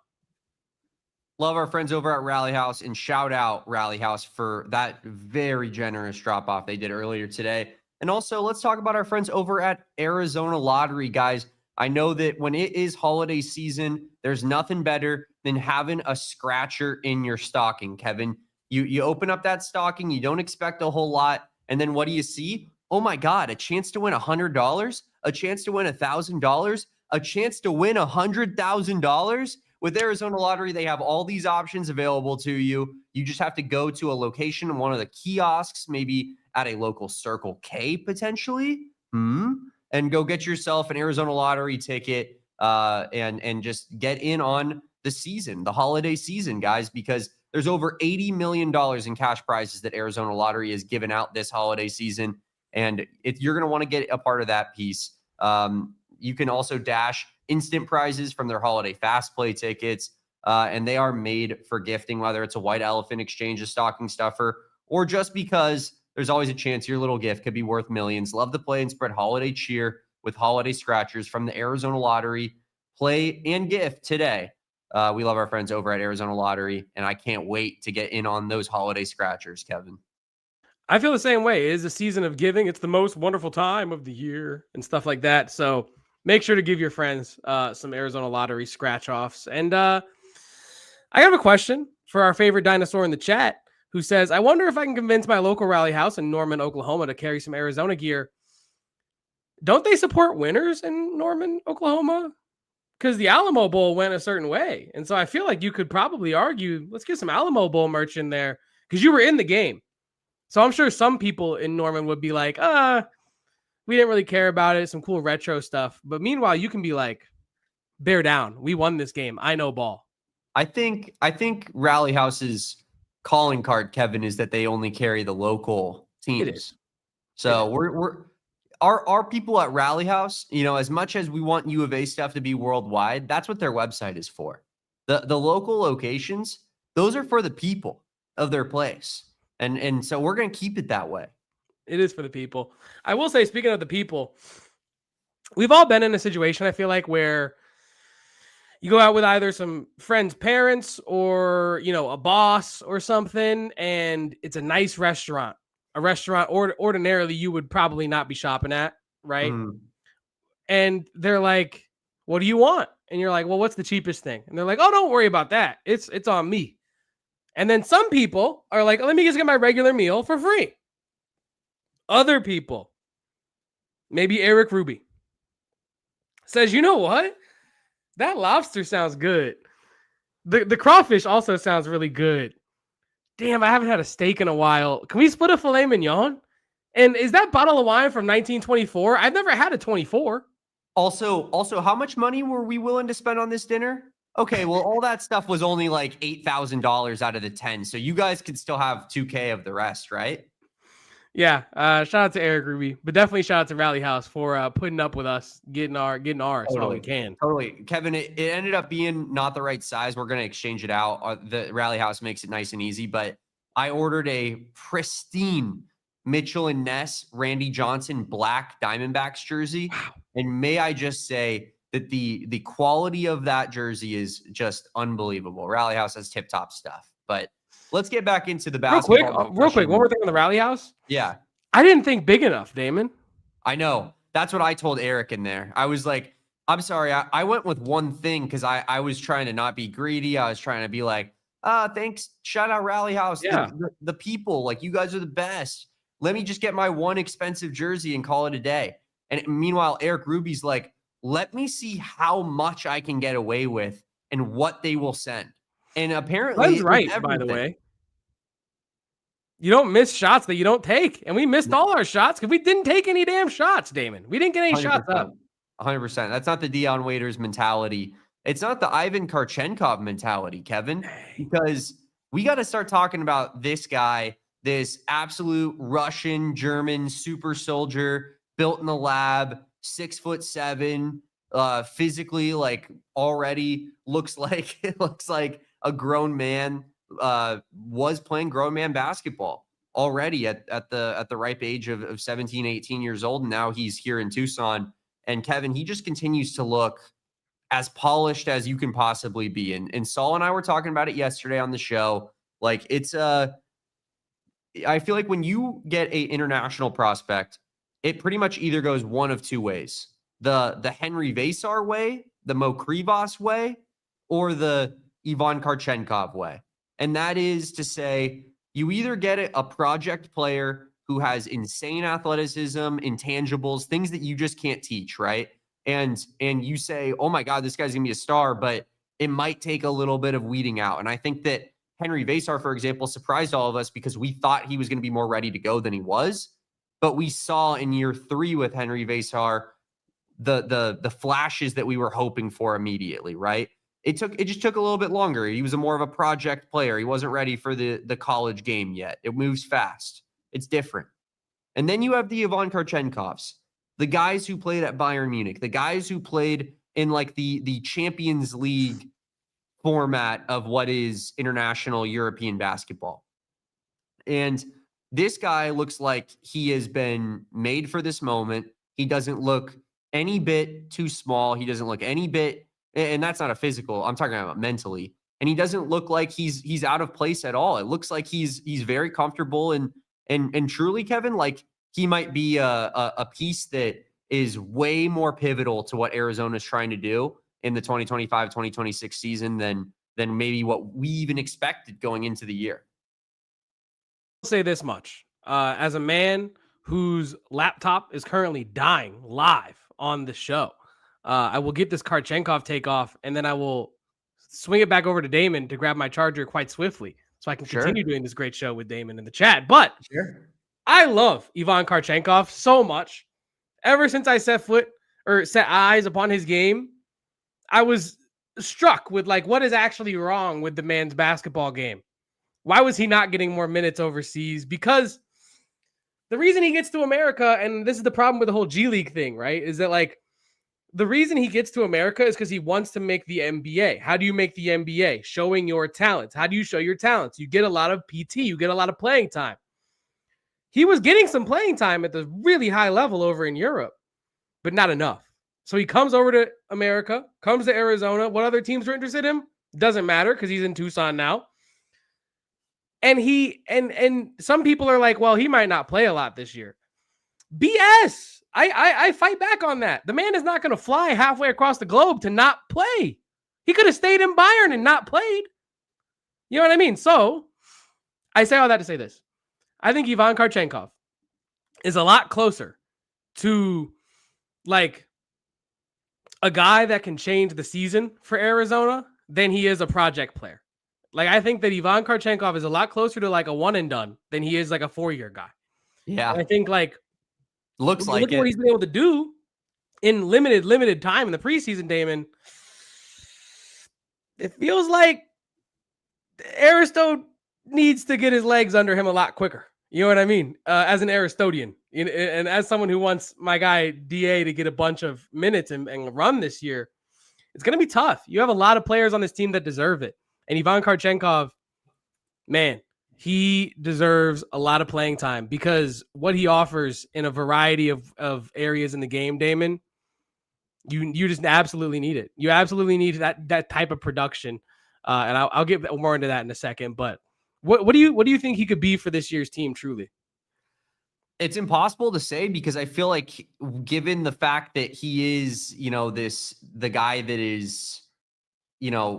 Speaker 2: Love our friends over at Rally House, and shout out Rally House for that very generous drop-off they did earlier today. And also, let's talk about our friends over at Arizona Lottery, guys. I know that when it is holiday season, there's nothing better than having a scratcher in your stocking, Kevin. You open up that stocking, you don't expect a whole lot, and then what do you see? Oh my God, a chance to win $100, a chance to win $1,000, a chance to win $100,000. With Arizona Lottery, they have all these options available to you. You just have to go to a location in one of the kiosks, maybe at a local Circle K potentially, and go get yourself an Arizona Lottery ticket and just get in on the season, the holiday season, guys, because there's over $80 million in cash prizes that Arizona Lottery has given out this holiday season. And if you're going to want to get a part of that piece, you can also dash instant prizes from their holiday fast play tickets. And they are made for gifting, whether it's a white elephant exchange, a stocking stuffer, or just because there's always a chance your little gift could be worth millions. Love to play and spread holiday cheer with holiday scratchers from the Arizona Lottery. Play and gift today. We love our friends over at Arizona Lottery, and I can't wait to get in on those holiday scratchers, Kevin.
Speaker 1: I feel the same way. It is a season of giving. It's the most wonderful time of the year and stuff like that. So make sure to give your friends some Arizona Lottery scratch offs. And I have a question for our favorite dinosaur in the chat who says, I wonder if I can convince my local Rally House in Norman, Oklahoma to carry some Arizona gear. Don't they support winners in Norman, Oklahoma? because the Alamo Bowl went a certain way. And so I feel like you could probably argue, let's get some Alamo Bowl merch in there because you were in the game. So I'm sure some people in Norman would be like, we didn't really care about it. Some cool retro stuff. But meanwhile, you can be like, bear down. We won this game. I know ball.
Speaker 2: I think Rally House's calling card, Kevin, is that they only carry the local teams.
Speaker 1: It is.
Speaker 2: So our people at Rally House, as much as we want U of A stuff to be worldwide, that's what their website is for. The local locations, those are for the people of their place. And so we're going to keep it that way.
Speaker 1: It is for the people. I will say, speaking of the people, we've all been in a situation, I feel like, where you go out with either some friends' parents or, a boss or something, and it's a nice restaurant, a restaurant ordinarily you would probably not be shopping at, right?
Speaker 2: Mm.
Speaker 1: And they're like, what do you want? And you're like, well, what's the cheapest thing? And they're like, oh, don't worry about that. It's on me. And then some people are like, let me just get my regular meal for free. Other people, maybe Eric Ruby, says, you know what? That lobster sounds good. The crawfish also sounds really good. Damn, I haven't had a steak in a while. Can we split a filet mignon? And is that bottle of wine from 1924? I've never had a 24.
Speaker 2: Also, how much money were we willing to spend on this dinner? Okay, well, all that stuff was only like $8,000 out of the 10. So you guys could still have $2,000 of the rest, right?
Speaker 1: Yeah. Shout out to Eric Ruby, but definitely shout out to Rally House for putting up with us, getting ours while we can.
Speaker 2: Totally. Kevin, it ended up being not the right size. We're going to exchange it out. The Rally House makes it nice and easy, but I ordered a pristine Mitchell and Ness, Randy Johnson, black Diamondbacks jersey.
Speaker 1: Wow.
Speaker 2: And may I just say that the quality of that jersey is just unbelievable. Rally House has tip-top stuff, but let's get back into the basketball.
Speaker 1: Real quick, one more thing on the Rally House.
Speaker 2: Yeah.
Speaker 1: I didn't think big enough, Damon.
Speaker 2: I know. That's what I told Eric in there. I was like, I'm sorry. I went with one thing because I was trying to not be greedy. I was trying to be like, thanks. Shout out Rally House.
Speaker 1: Yeah.
Speaker 2: The people, like, you guys are the best. Let me just get my one expensive jersey and call it a day. And meanwhile, Eric Ruby's like, let me see how much I can get away with and what they will send. And apparently,
Speaker 1: That's right, by the way. You don't miss shots that you don't take. And we missed all our shots because we didn't take any damn shots, Damon. We didn't get any
Speaker 2: 100%,
Speaker 1: shots up.
Speaker 2: 100%. That's not the Dion Waiters mentality. It's not the Ivan Kharchenkov mentality, Kevin, because we got to start talking about this guy, this absolute Russian, German super soldier built in the lab, 6'7", physically, like, already looks like a grown man. Was playing grown man basketball already at the ripe age of 17, 18 years old. And now he's here in Tucson. And Kevin, he just continues to look as polished as you can possibly be. And Saul and I were talking about it yesterday on the show. Like, I feel like when you get a international prospect, it pretty much either goes one of two ways: the Henry Vasar way, the Mo Krivas way, or the Ivan Kharchenkov way. And that is to say, you either get a project player who has insane athleticism, intangibles, things that you just can't teach, right? And you say, oh my God, this guy's gonna be a star, but it might take a little bit of weeding out. And I think that Henry Vasar, for example, surprised all of us because we thought he was going to be more ready to go than he was. But we saw in year 3 with Henry Vasar the flashes that we were hoping for immediately, right? It just took a little bit longer. He was more of a project player. He wasn't ready for the college game yet. It moves fast. It's different. And then you have the Ivan Kharchenkovs, the guys who played at Bayern Munich, the guys who played in like the Champions League format of what is international European basketball. And this guy looks like he has been made for this moment. He doesn't look any bit too small. He doesn't look any bit, and that's not a physical, I'm talking about mentally. And he doesn't look like he's out of place at all. It looks like he's very comfortable and truly, Kevin, like he might be a piece that is way more pivotal to what Arizona is trying to do in the 2025-2026 season than maybe what we even expected going into the year.
Speaker 1: I'll say this much. As a man whose laptop is currently dying live on the show, I will get this Kharchenkov take off, and then I will swing it back over to Damon to grab my charger quite swiftly so I can continue doing this great show with Damon in the chat. But I love Ivan Kharchenkov so much. Ever since I set eyes upon his game, I was struck with like what is actually wrong with the man's basketball game. Why was he not getting more minutes overseas? Because the reason he gets to America, and this is the problem with the whole G League thing, right? Is that like the reason he gets to America is because he wants to make the NBA. How do you make the NBA? Showing your talents. How do you show your talents? You get a lot of PT. You get a lot of playing time. He was getting some playing time at the really high level over in Europe, but not enough. So he comes over to America, comes to Arizona. What other teams are interested in him? Doesn't matter because he's in Tucson now. And and some people are like, well, he might not play a lot this year. BS. I fight back on that. The man is not going to fly halfway across the globe to not play. He could have stayed in Bayern and not played. You know what I mean? So I say all that to say this. I think Ivan Kharchenkov is a lot closer to like a guy that can change the season for Arizona than he is a project player. Like, I think that Ivan Kharchenkov is a lot closer to like a one and done than he is like a 4-year guy.
Speaker 2: Yeah.
Speaker 1: And I think like,
Speaker 2: look at what
Speaker 1: he's been able to do in limited time in the preseason, Damon. It feels like Aristo needs to get his legs under him a lot quicker. You know what I mean? As an Aristodian and as someone who wants my guy DA to get a bunch of minutes and run this year, it's going to be tough. You have a lot of players on this team that deserve it. And Ivan Kharchenkov, man, he deserves a lot of playing time because what he offers in a variety of areas in the game, Damon, you just absolutely need it. You absolutely need that type of production. And I'll get more into that in a second. But what do you think he could be for this year's team, truly?
Speaker 2: It's impossible to say because I feel like given the fact that he is, the guy that is,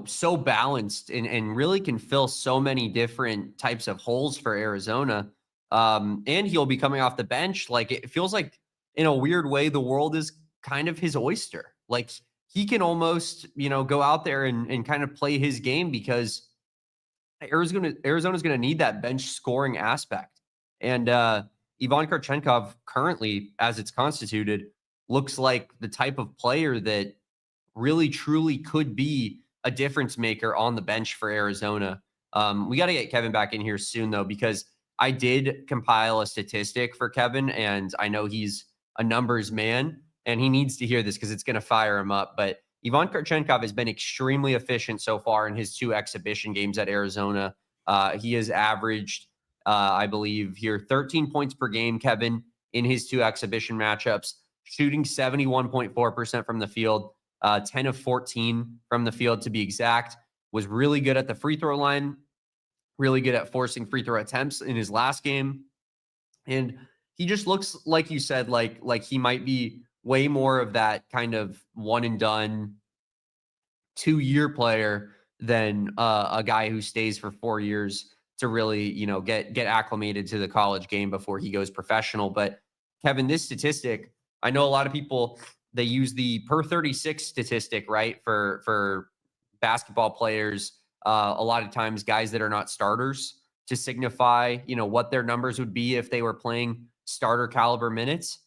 Speaker 2: so balanced and really can fill so many different types of holes for Arizona. And he'll be coming off the bench. Like, it feels like in a weird way, the world is kind of his oyster. Like, he can almost, go out there and kind of play his game because Arizona's going to need that bench scoring aspect. And Ivan Kharchenkov currently, as it's constituted, looks like the type of player that really truly could be a difference maker on the bench for Arizona. We got to get Kevin back in here soon, though, because I did compile a statistic for Kevin, and I know he's a numbers man, and he needs to hear this because it's going to fire him up. But Ivan Kharchenkov has been extremely efficient so far in his 2 exhibition games at Arizona. He has averaged, I believe here, 13 points per game, Kevin, in his 2 exhibition matchups, shooting 71.4% from the field. 10 of 14 from the field to be exact, was really good at the free throw line, really good at forcing free throw attempts in his last game. And he just looks, like you said, like he might be way more of that kind of one and done 2-year player than a guy who stays for 4 years to really, get acclimated to the college game before he goes professional. But Kevin, this statistic, I know a lot of people, they use the per 36 statistic, right? For basketball players, a lot of times guys that are not starters to signify, what their numbers would be if they were playing starter caliber minutes.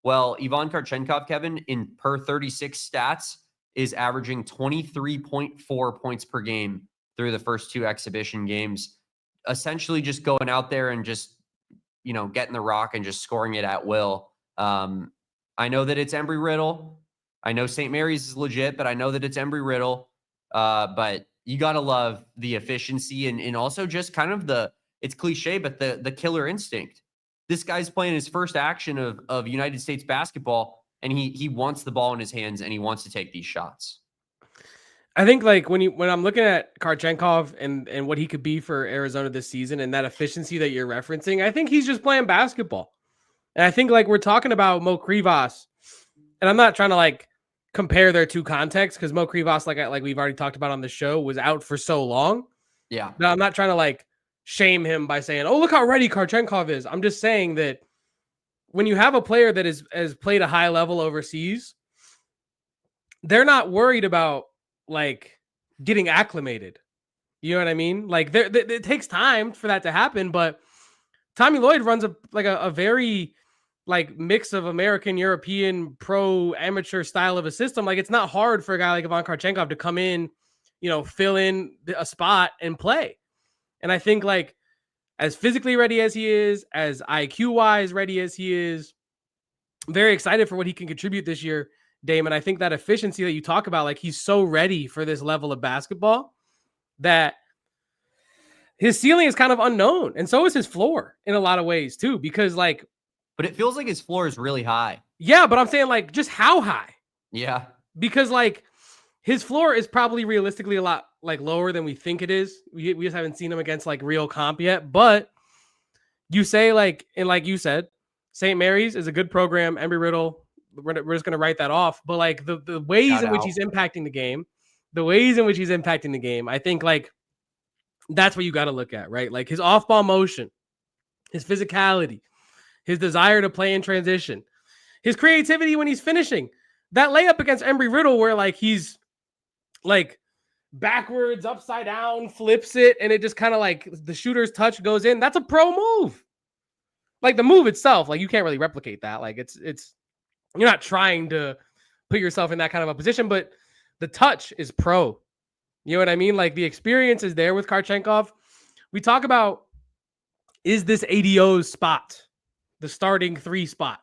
Speaker 2: Well, Ivan Kharchenkov, Kevin, in per 36 stats is averaging 23.4 points per game through the first 2 exhibition games, essentially just going out there and just, getting the rock and just scoring it at will. I know that it's Embry-Riddle. I know St. Mary's is legit, but I know that it's Embry-Riddle. But you got to love the efficiency and also just kind of it's cliche, but the killer instinct. This guy's playing his first action of United States basketball, and he wants the ball in his hands, and he wants to take these shots.
Speaker 1: I think like when I'm looking at Kharchenkov and what he could be for Arizona this season and that efficiency that you're referencing, I think he's just playing basketball. And I think like we're talking about Mo Krivas, and I'm not trying to like compare their 2 contexts because Mo Krivas, like we've already talked about on the show, was out for so long.
Speaker 2: Yeah.
Speaker 1: Now I'm not trying to like shame him by saying, oh, look how ready Kharchenkov is. I'm just saying that when you have a player that has played a high level overseas, they're not worried about like getting acclimated. You know what I mean? Like it takes time for that to happen, but Tommy Lloyd runs a very like mix of American, European, pro amateur style of a system. Like it's not hard for a guy like Ivan Kharchenkov to come in, fill in a spot and play. And I think like as physically ready as he is, as IQ wise ready as he is, very excited for what he can contribute this year, Damon. I think that efficiency that you talk about, like he's so ready for this level of basketball that his ceiling is kind of unknown. And so is his floor in a lot of ways too, because like,
Speaker 2: but it feels like his floor is really high.
Speaker 1: Yeah, but I'm saying like just how high?
Speaker 2: Yeah.
Speaker 1: Because like his floor is probably realistically a lot like lower than we think it is. We just haven't seen him against like real comp yet. But you say like, and like you said, St. Mary's is a good program. Embry-Riddle, we're just going to write that off. But like the ways in which he's impacting the game, I think like that's what you got to look at, right? Like his off-ball motion, his physicality, his desire to play in transition, his creativity when he's finishing. That layup against Embry-Riddle where like he's like backwards, upside down, flips it, and it just kind of like the shooter's touch goes in. That's a pro move. Like the move itself, like you can't really replicate that. Like it's you're not trying to put yourself in that kind of a position, but the touch is pro. You know what I mean? Like the experience is there with Kharchenkov. We talk about, is this ADO's spot the starting 3 spot?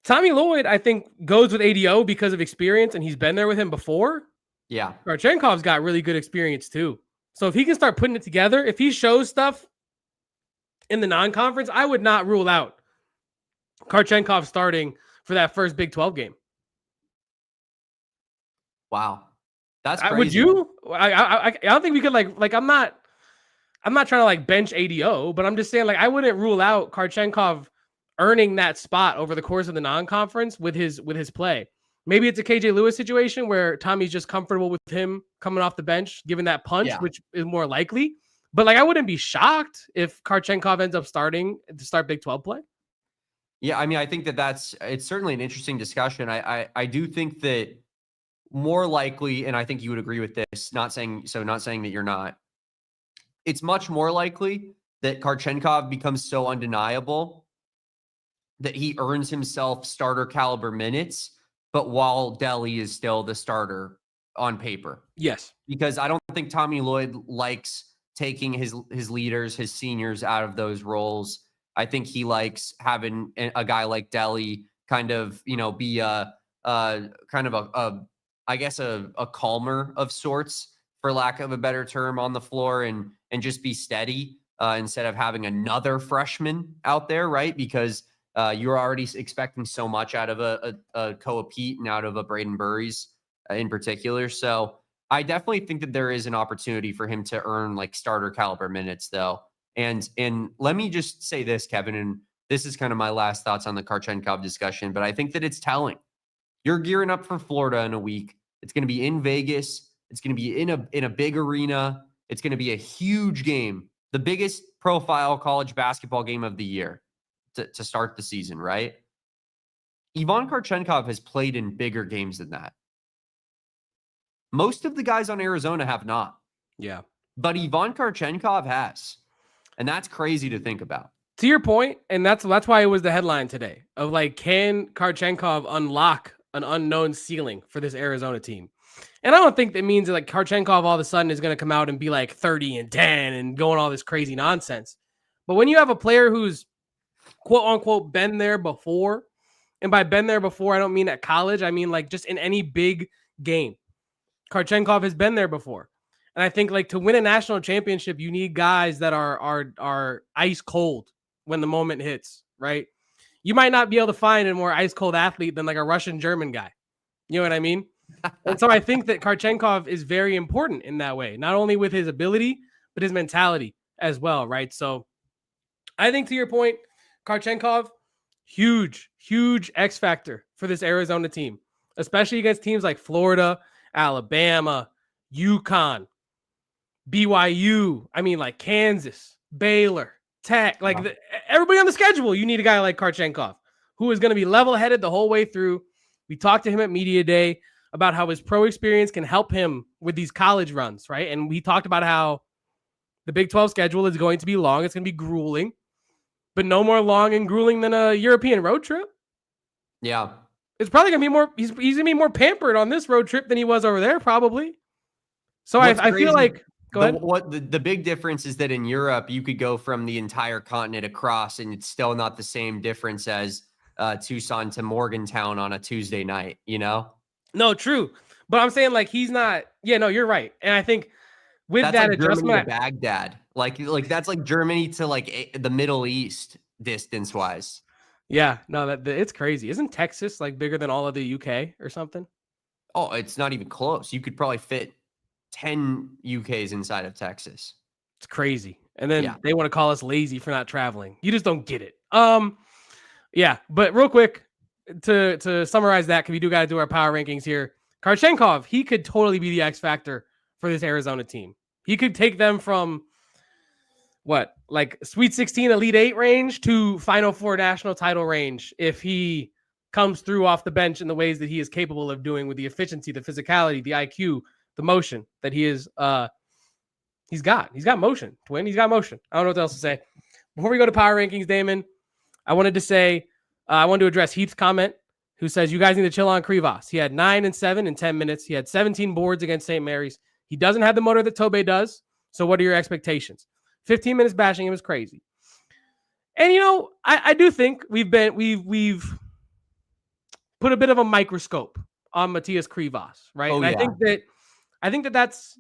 Speaker 1: Tommy Lloyd, I think, goes with ADO because of experience, and he's been there with him before.
Speaker 2: Yeah.
Speaker 1: Kharchenkov's got really good experience too. So if he can start putting it together, if he shows stuff in the non-conference, I would not rule out Kharchenkov starting for that first Big 12 game.
Speaker 2: Wow. That's crazy.
Speaker 1: Would you? I don't think we could like I'm not trying to like bench ADO, but I'm just saying like I wouldn't rule out Kharchenkov earning that spot over the course of the non-conference with his play. Maybe it's a KJ Lewis situation where Tommy's just comfortable with him coming off the bench, giving that punch, which is more likely. But like I wouldn't be shocked if Kharchenkov ends up starting to start Big 12 play.
Speaker 2: Yeah, I mean, I think it's certainly an interesting discussion. I do think that more likely, and I think you would agree with this, not saying that you're not. It's much more likely that Kharchenkov becomes so undeniable that he earns himself starter caliber minutes, but while Delhi is still the starter on paper.
Speaker 1: Yes.
Speaker 2: Because I don't think Tommy Lloyd likes taking his leaders, his seniors out of those roles. I think he likes having a guy like Delhi kind of, be a calmer of sorts, for lack of a better term, on the floor and just be steady instead of having another freshman out there, right? Because you're already expecting so much out of a Koa Pete and out of a Braden Burries in particular. So I definitely think that there is an opportunity for him to earn like starter caliber minutes though. And let me just say this, Kevin, and this is kind of my last thoughts on the Kharchenkov discussion, but I think that it's telling. You're gearing up for Florida in a week. It's going to be in Vegas. It's going to be in a big arena. It's going to be a huge game, the biggest profile college basketball game of the year to start the season, right? Ivan Kharchenkov has played in bigger games than that. Most of the guys on Arizona have not.
Speaker 1: Yeah.
Speaker 2: But Ivan Kharchenkov has. And that's crazy to think about.
Speaker 1: To your point, and that's why it was the headline today of like, can Kharchenkov unlock an unknown ceiling for this Arizona team? And I don't think that means that like Kharchenkov all of a sudden is going to come out and be like 30-10 and going all this crazy nonsense. But when you have a player who's quote unquote been there before, and by been there before, I don't mean at college. I mean like just in any big game. Kharchenkov has been there before. And I think like to win a national championship, you need guys that are ice cold when the moment hits, right? You might not be able to find a more ice cold athlete than like a Russian German guy. You know what I mean? And so I think that Kharchenkov is very important in that way, not only with his ability, but his mentality as well, right? So I think to your point, Kharchenkov, huge X factor for this Arizona team, especially against teams like Florida, Alabama, UConn, BYU. I mean, like Kansas, Baylor, Tech, like everybody on the schedule. You need a guy like Kharchenkov who is going to be level-headed the whole way through, We talked to him at Media Day about how his pro experience can help him with these college runs, right? And we talked about how the Big 12 schedule is going to be long. It's going to be grueling, but no more long and grueling than a European road trip.
Speaker 2: Yeah.
Speaker 1: It's probably going to be more, he's going to be more pampered on this road trip than he was over there, probably. So I feel like, go ahead.
Speaker 2: The big difference is that in Europe, you could go from the entire continent across, and it's still not the same difference as Tucson to Morgantown on a Tuesday night, you know?
Speaker 1: No, true. But I'm saying, like, he's not, no, you're right. And I think with
Speaker 2: that's
Speaker 1: that
Speaker 2: like
Speaker 1: adjustment,
Speaker 2: Germany to Baghdad, like that's like Germany to like the Middle East distance wise.
Speaker 1: Yeah, no, it's crazy. Isn't Texas like bigger than all of the UK or something?
Speaker 2: Oh, it's not even close. You could probably fit 10 UKs inside of Texas.
Speaker 1: It's crazy. And then they want to call us lazy for not traveling. You just don't get it. Yeah, but real quick to summarize that, because we do got to do our power rankings here. Kharchenkov, he could totally be the X factor for this Arizona team. He could take them from what, like Sweet 16, Elite 8 range to Final Four national title range if he comes through off the bench in the ways that he is capable of doing with the efficiency, the physicality, the IQ, the motion that he is. He's got motion, twin. He's got motion. I don't know what else to say. Before we go to power rankings, Damon, I wanted to say, I wanted to address Heath's comment, who says, you guys need to chill on Krivas. He had 9 and 7 in 10 minutes. He had 17 boards against St. Mary's. He doesn't have the motor that Tobe does. So what are your expectations? 15 minutes bashing him is crazy. And, I do think we've put a bit of a microscope on Matthias Krivas, right?
Speaker 2: Oh,
Speaker 1: and
Speaker 2: yeah.
Speaker 1: I think that's,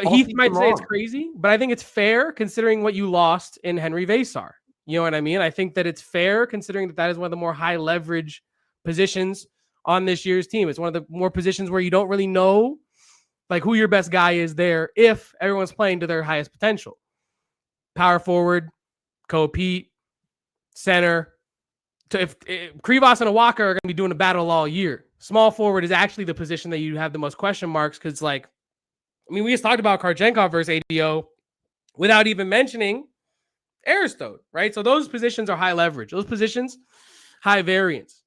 Speaker 1: Heath might say it's crazy, but I think it's fair considering what you lost in Henry Vesar. You know what I mean? I think that it's fair considering that is one of the more high leverage positions on this year's team. It's one of the more positions where you don't really know like who your best guy is there if everyone's playing to their highest potential. Power forward, co-Pete, center. If Krivas and Awaka are going to be doing a battle all year, small forward is actually the position that you have the most question marks because, we just talked about Kharchenkov versus ADO without even mentioning Aristode, right? So those positions are high leverage. Those positions, high variance.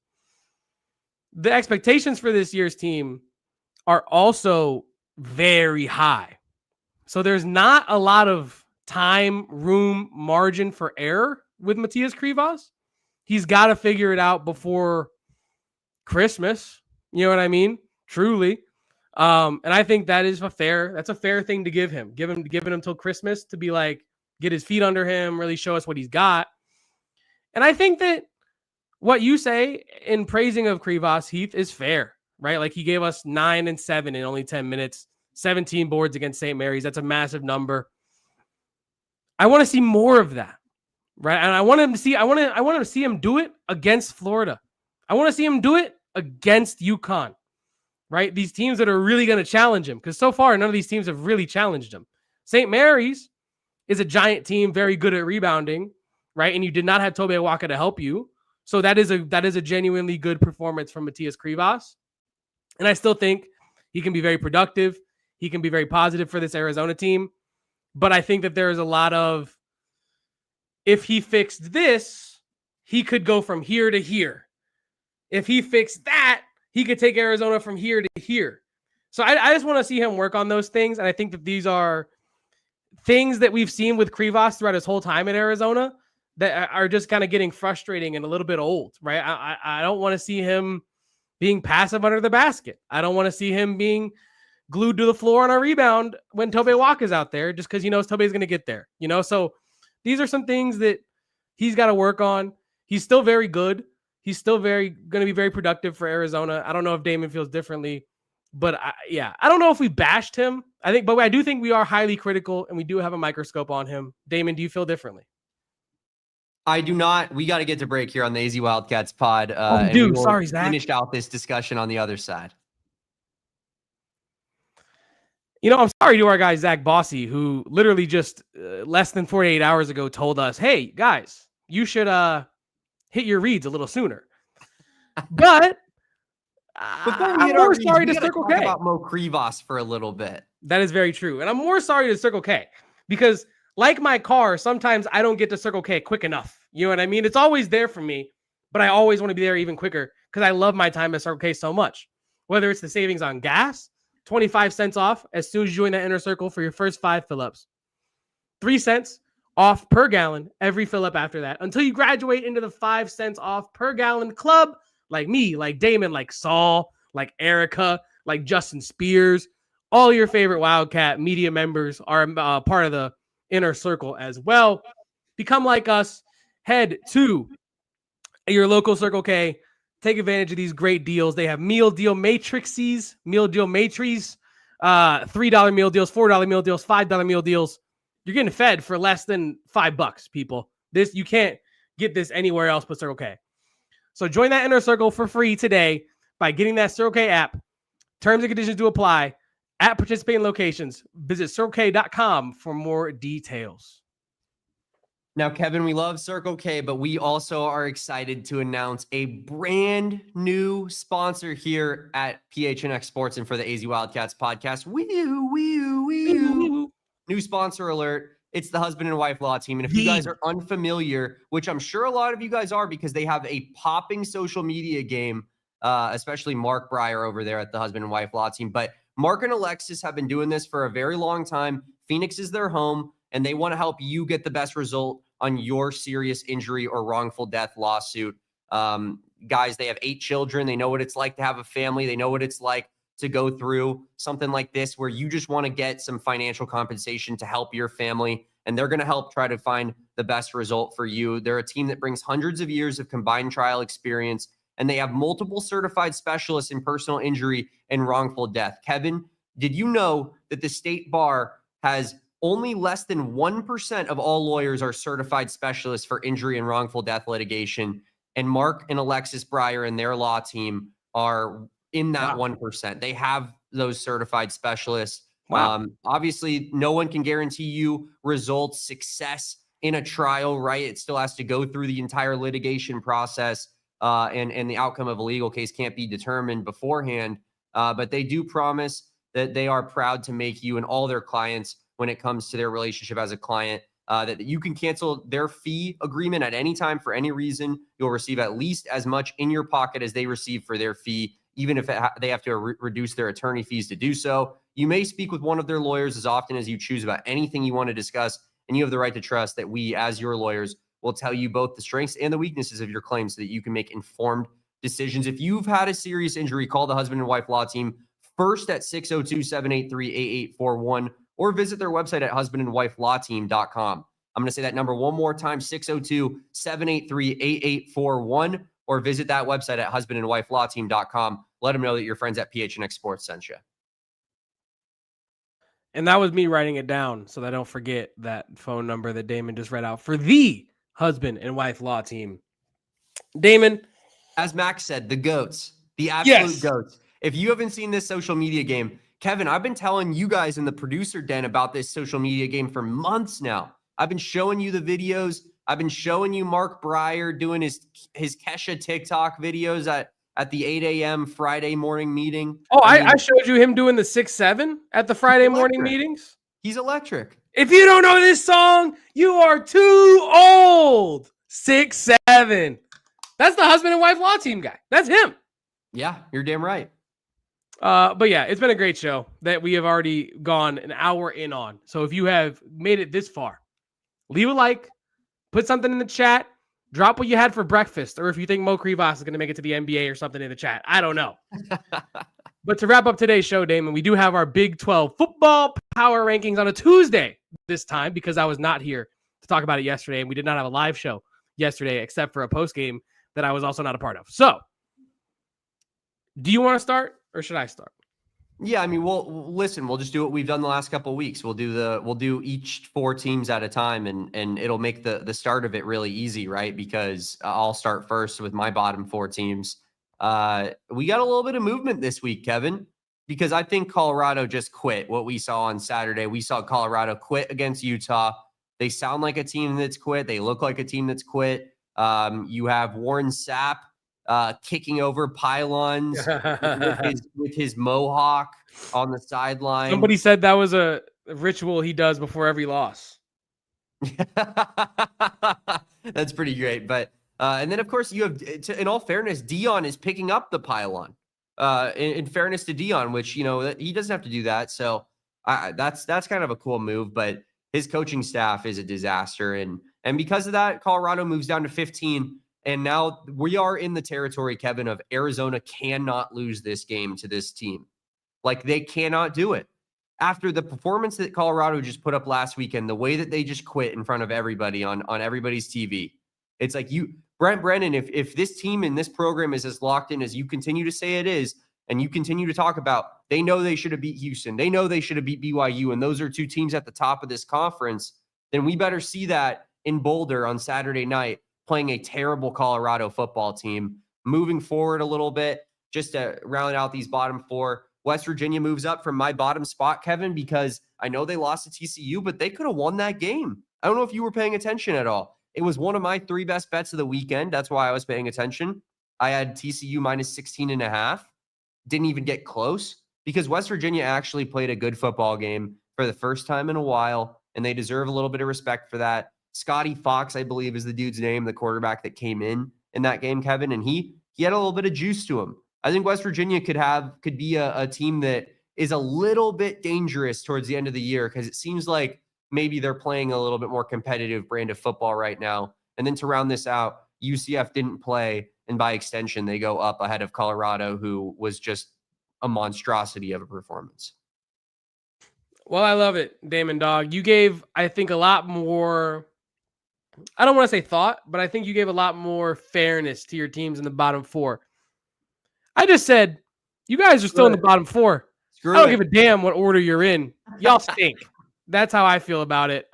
Speaker 1: The expectations for this year's team are also very high. So there's not a lot of time, room, margin for error with Matthias Krivas. He's got to figure it out before Christmas. You know what I mean? Truly. And I think that's a fair thing to give him. Giving him till Christmas to be like, get his feet under him, really show us what he's got. And I think that what you say in praising of Krivas, Heath, is fair, right? Like he gave us 9 and 7 in only 10 minutes, 17 boards against St. Mary's. That's a massive number. I want to see more of that, right? And I want him to see him do it against Florida. I want to see him do it against UConn, right? These teams that are really going to challenge him, because so far none of these teams have really challenged him. St. Mary's is a giant team, very good at rebounding, right? And you did not have Tobe Awaka to help you. So that is a genuinely good performance from Matthias Krivas. And I still think he can be very productive. He can be very positive for this Arizona team. But I think that there is a lot of, if he fixed this, he could go from here to here. If he fixed that, he could take Arizona from here to here. So I just want to see him work on those things. And I think that these are things that we've seen with Krivas throughout his whole time at Arizona that are just kind of getting frustrating and a little bit old, right? I don't want to see him being passive under the basket. I don't want to see him being glued to the floor on a rebound when Tobe Awaka is out there just because he knows Tobe is going to get there, So these are some things that he's got to work on. He's still very good. He's still going to be very productive for Arizona. I don't know if Damon feels differently, but I don't know if we bashed him. But I do think we are highly critical and we do have a microscope on him. Damon, do you feel differently?
Speaker 2: I do not. We got to get to break here on the AZ Wildcats pod.
Speaker 1: Sorry, Zach.
Speaker 2: Finish out this discussion on the other side.
Speaker 1: I'm sorry to our guy, Zach Bossy, who literally just less than 48 hours ago told us, hey, guys, you should hit your reads a little sooner. But I'm more sorry to Circle K.
Speaker 2: About Mo Krivas for a little bit.
Speaker 1: That is very true. And I'm more sorry to Circle K because like my car, sometimes I don't get to Circle K quick enough. You know what I mean? It's always there for me, but I always want to be there even quicker because I love my time at Circle K so much. Whether it's the savings on gas, 25 cents off as soon as you join that inner circle for your first 5 fill-ups. 3 cents off per gallon every fill-up after that until you graduate into the 5 cents off per gallon club like me, like Damon, like Saul, like Erica, like Justin Spears. All your favorite Wildcat media members are part of the inner circle as well. Become like us. Head to your local Circle K. Take advantage of these great deals. They have meal deal matrices, $3 meal deals, $4 meal deals, $5 meal deals. You're getting fed for less than $5, people. This, you can't get this anywhere else but Circle K. So join that inner circle for free today by getting that Circle K app. Terms and conditions do apply at participating locations. Visit CircleK.com for more details.
Speaker 2: Now, Kevin, we love Circle K, but we also are excited to announce a brand new sponsor here at PHNX Sports and for the AZ Wildcats podcast. New sponsor alert. It's the husband and wife law team. And if you guys are unfamiliar, which I'm sure a lot of you guys are because they have a popping social media game, especially Mark Breyer over there at the husband and wife law team. But Mark and Alexis have been doing this for a very long time. Phoenix is their home, and they want to help you get the best result on your serious injury or wrongful death lawsuit. Guys, they have 8 children. They know what it's like to have a family. They know what it's like to go through something like this where you just want to get some financial compensation to help your family, and they're going to help try to find the best result for you. They're a team that brings hundreds of years of combined trial experience, and they have multiple certified specialists in personal injury and wrongful death. Kevin, did you know that the state bar has only less than 1% of all lawyers are certified specialists for injury and wrongful death litigation? And Mark and Alexis Breyer and their law team are in that 1%. They have those certified specialists.
Speaker 1: Wow.
Speaker 2: Obviously, no one can guarantee you results, success in a trial, right? It still has to go through the entire litigation process, and the outcome of a legal case can't be determined beforehand. But they do promise that they are proud to make you and all their clients, when it comes to their relationship as a client, that you can cancel their fee agreement at any time for any reason. You'll receive at least as much in your pocket as they receive for their fee, even if they have to reduce their attorney fees to do so. You may speak with one of their lawyers as often as you choose about anything you want to discuss, and you have the right to trust that we, as your lawyers, will tell you both the strengths and the weaknesses of your claims so that you can make informed decisions. If you've had a serious injury, call the husband and wife law team first at 602-783-8841 or visit their website at husbandandwifelawteam.com. I'm going to say that number one more time, 602-783-8841, or visit that website at husbandandwifelawteam.com. Let them know that your friends at PHNX Sports sent you.
Speaker 1: And that was me writing it down so that I don't forget that phone number that Damon just read out for the husband and wife law team. Damon.
Speaker 2: As Max said, the GOATs, the absolute GOATs. If you haven't seen this social media game, Kevin, I've been telling you guys in the producer den about this social media game for months now. I've been showing you the videos. I've been showing you Mark Breyer doing his Kesha TikTok videos at the 8 a.m. Friday morning meeting.
Speaker 1: Oh, I showed you him doing the 6-7 at the Friday morning meetings.
Speaker 2: He's electric.
Speaker 1: If you don't know this song, you are too old. 6-7. That's the husband and wife law team guy. That's him.
Speaker 2: Yeah, you're damn right.
Speaker 1: But yeah, it's been a great show that we have already gone an hour in on. So if you have made it this far, leave a like, put something in the chat, drop what you had for breakfast, or if you think Mo Krivas is going to make it to the NBA or something in the chat. I don't know. But to wrap up today's show, Damon, we do have our Big 12 football power rankings on a Tuesday this time because I was not here to talk about it yesterday, and we did not have a live show yesterday except for a post game that I was also not a part of. So, do you want to start or should I start?
Speaker 2: Yeah, I mean, we'll just do what we've done the last couple of weeks. We'll do each 4 teams at a time, and it'll make the start of it really easy, right? Because I'll start first with my bottom 4 teams. We got a little bit of movement this week, Kevin, because I think Colorado just quit what we saw on Saturday. We saw Colorado quit against Utah. They sound like a team that's quit. They look like a team that's quit. You have Warren Sapp kicking over pylons with his mohawk on the sideline.
Speaker 1: Somebody said that was a ritual he does before every loss.
Speaker 2: That's pretty great. But And then, of course, you have, in all fairness, Dion is picking up the pylon. In fairness to Dion, which, you know, he doesn't have to do that. So that's kind of a cool move. But his coaching staff is a disaster. And because of that, Colorado moves down to 15. And now we are in the territory, Kevin, of Arizona cannot lose this game to this team. Like, they cannot do it. After the performance that Colorado just put up last weekend, the way that they just quit in front of everybody on everybody's TV, it's like Brent Brennan, if this team and this program is as locked in as you continue to say it is, and you continue to talk about, they know they should have beat Houston, they know they should have beat BYU, and those are two teams at the top of this conference, then we better see that in Boulder on Saturday night, playing a terrible Colorado football team. Moving forward a little bit, just to round out these bottom four, West Virginia moves up from my bottom spot, Kevin, because I know they lost to TCU, but they could have won that game. I don't know if you were paying attention at all. It was one of my 3 best bets of the weekend. That's why I was paying attention. I had TCU minus 16.5. Didn't even get close because West Virginia actually played a good football game for the first time in a while, and they deserve a little bit of respect for that. Scotty Fox, I believe, is the dude's name, the quarterback that came in that game, Kevin, and he had a little bit of juice to him. I think West Virginia could be a team that is a little bit dangerous towards the end of the year because it seems like maybe they're playing a little bit more competitive brand of football right now. And then to round this out, UCF didn't play, and by extension, they go up ahead of Colorado, who was just a monstrosity of a performance.
Speaker 1: Well, I love it, Damon Dog. You gave, I think, a lot more, I don't want to say thought, but I think you gave a lot more fairness to your teams in the bottom four. I just said, you guys are still in the bottom four. I don't give a damn what order you're in. Y'all stink. That's how I feel about it.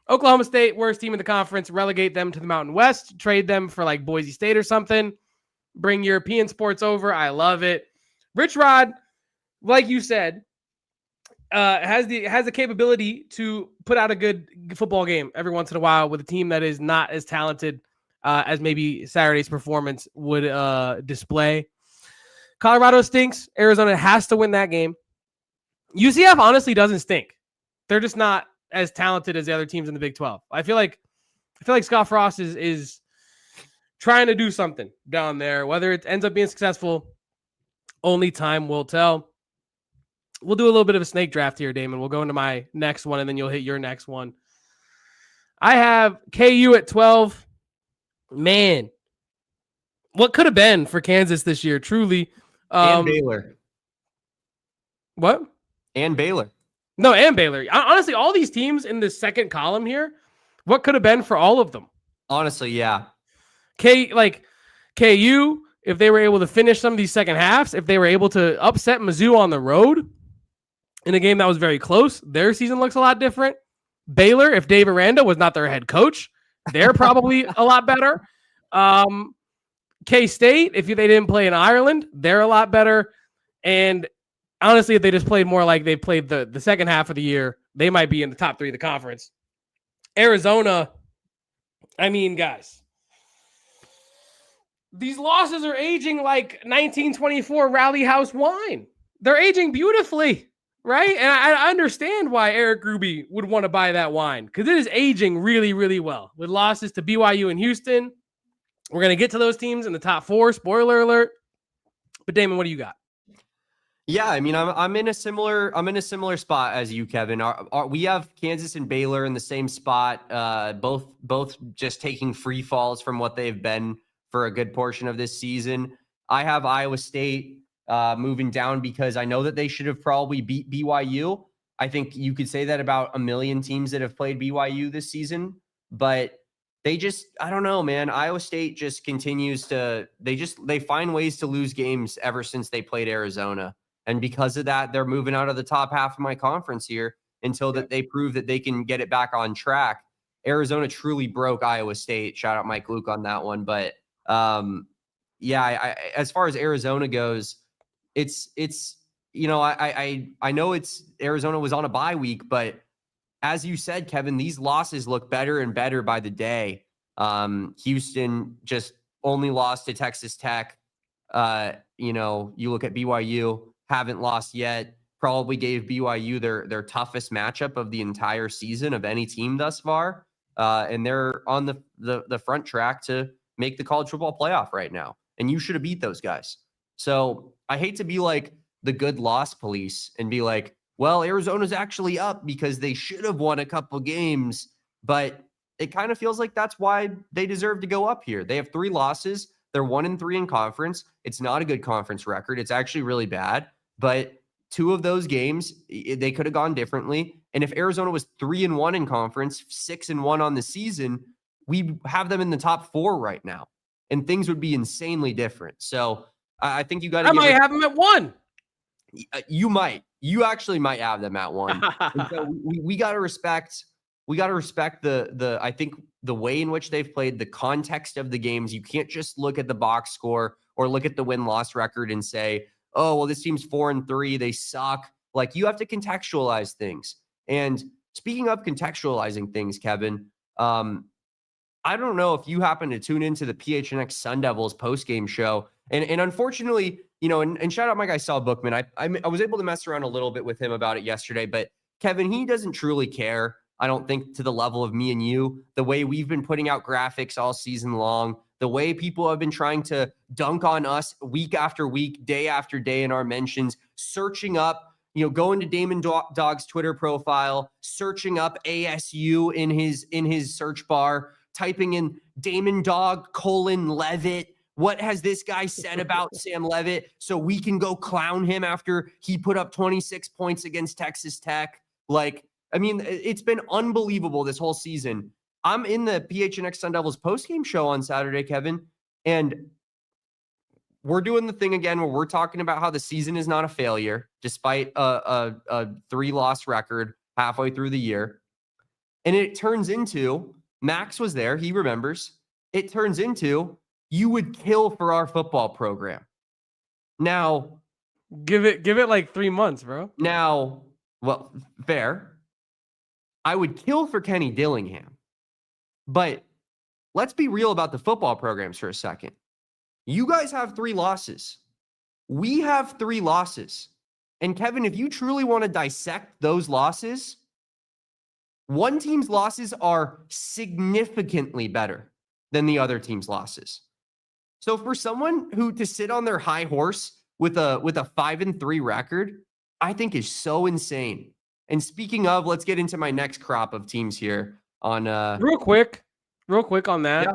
Speaker 1: Oklahoma State, worst team in the conference. Relegate them to the Mountain West. Trade them for like Boise State or something. Bring European sports over. I love it. Rich Rod, like you said, has the capability to put out a good football game every once in a while with a team that is not as talented as maybe Saturday's performance would display. Colorado stinks. Arizona has to win that game. UCF honestly doesn't stink. They're just not as talented as the other teams in the Big 12. I feel like Scott Frost is trying to do something down there. Whether it ends up being successful, only time will tell. We'll do a little bit of a snake draft here, Damon. We'll go into my next one, and then you'll hit your next one. I have KU at 12. Man, what could have been for Kansas this year, truly.
Speaker 2: And Baylor.
Speaker 1: What?
Speaker 2: And Baylor.
Speaker 1: No, and Baylor. Honestly, all these teams in the second column here, what could have been for all of them?
Speaker 2: Honestly, yeah.
Speaker 1: KU, if they were able to finish some of these second halves, if they were able to upset Mizzou on the road in a game that was very close, their season looks a lot different. Baylor, if Dave Aranda was not their head coach, they're probably a lot better. K-State, if they didn't play in Ireland, they're a lot better. And honestly, if they just played more like they played the second half of the year, they might be in the top 3 of the conference. Arizona, I mean, guys, these losses are aging like 1924 Rally House wine. They're aging beautifully, right? And I understand why Eric Ruby would want to buy that wine because it is aging really, really well with losses to BYU and Houston. We're going to get to those teams in the top 4, spoiler alert. But Damon, what do you got?
Speaker 2: Yeah, I mean, I'm in a similar spot as you, Kevin. We have Kansas and Baylor in the same spot, both just taking free falls from what they've been for a good portion of this season. I have Iowa State moving down because I know that they should have probably beat BYU. I think you could say that about a million teams that have played BYU this season, but they just, I don't know, man. Iowa State just continues to, they find ways to lose games ever since they played Arizona. And because of that, they're moving out of the top half of my conference here until that they prove that they can get it back on track. Arizona truly broke Iowa State. Shout out Mike Luke on that one. But yeah, as far as Arizona goes, it's you know, I know it's Arizona was on a bye week, but as you said, Kevin, these losses look better and better by the day. Houston just only lost to Texas Tech. You know, you look at BYU, haven't lost yet. Probably gave BYU their toughest matchup of the entire season of any team thus far. And they're on the front track to make the college football playoff right now. And you should have beat those guys. So I hate to be like the good loss police and be like, well, Arizona's actually up because they should have won a couple games, but it kind of feels like that's why they deserve to go up here. They have 3 losses. They're 1-3 in conference. It's not a good conference record. It's actually really bad, but 2 of those games, they could have gone differently. And if Arizona was 3-1 in conference, 6-1 on the season, we have them in the top 4 right now, and things would be insanely different. So I think you got to.
Speaker 1: I might have them at 1.
Speaker 2: You might. You actually might have them at 1. And so we got to respect. We got to respect the. I think the way in which they've played, the context of the games. You can't just look at the box score or look at the win-loss record and say, oh, well, this team's 4-3. They suck. Like, you have to contextualize things. And speaking of contextualizing things, Kevin, I don't know if you happen to tune into the PHNX Sun Devils post-game show. And unfortunately, you know, and shout out my guy, Saul Bookman. I was able to mess around a little bit with him about it yesterday, but Kevin, he doesn't truly care. I don't think to the level of me and you, the way we've been putting out graphics all season long, the way people have been trying to dunk on us week after week, day after day in our mentions, searching up, you know, going to Damon Dog's Twitter profile, searching up ASU in his search bar, typing in Damon Dog : Levitt. What has this guy said about Sam Levitt so we can go clown him after he put up 26 points against Texas Tech? Like, I mean, it's been unbelievable this whole season. I'm in the PHNX Sun Devils postgame show on Saturday, Kevin, and we're doing the thing again where we're talking about how the season is not a failure despite a 3-loss record halfway through the year. And it turns into, Max was there, he remembers, it turns into, you would kill for our football program. Now,
Speaker 1: give it like 3 months, bro.
Speaker 2: Now, well, fair. I would kill for Kenny Dillingham. But let's be real about the football programs for a second. You guys have 3 losses. We have 3 losses. And Kevin, if you truly want to dissect those losses, one team's losses are significantly better than the other team's losses. So for someone who to sit on their high horse with a 5-3 record, I think is so insane. And speaking of, let's get into my next crop of teams here on
Speaker 1: real quick on that. Yeah.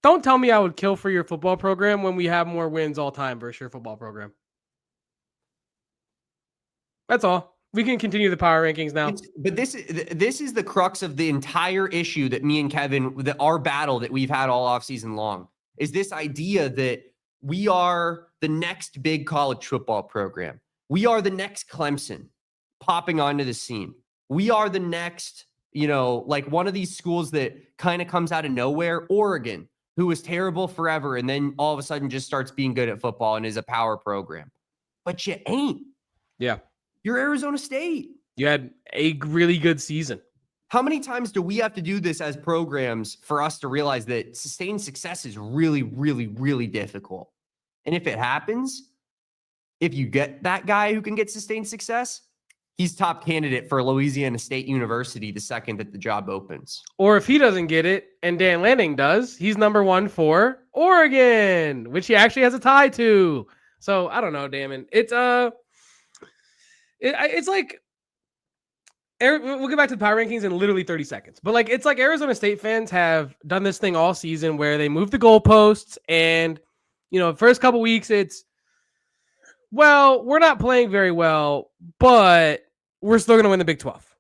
Speaker 1: Don't tell me I would kill for your football program when we have more wins all time versus your football program. That's all. We can continue the power rankings now.
Speaker 2: But this is the crux of the entire issue that me and Kevin, our battle that we've had all offseason long, is this idea that we are the next big college football program. We are the next Clemson popping onto the scene. We are the next, you know, like one of these schools that kind of comes out of nowhere, Oregon, who was terrible forever and then all of a sudden just starts being good at football and is a power program. But you ain't.
Speaker 1: Yeah.
Speaker 2: You're Arizona State.
Speaker 1: You had a really good season.
Speaker 2: How many times do we have to do this as programs for us to realize that sustained success is really, really, really difficult? And if it happens, if you get that guy who can get sustained success, he's top candidate for Louisiana State University the second that the job opens.
Speaker 1: Or if he doesn't get it and Dan Lanning does, he's number 1 for Oregon, which he actually has a tie to. So I don't know, Damon. It's like, we'll get back to the power rankings in literally 30 seconds. But like, it's like Arizona State fans have done this thing all season where they move the goalposts and, you know, first couple weeks it's, well, we're not playing very well, but we're still going to win the Big 12.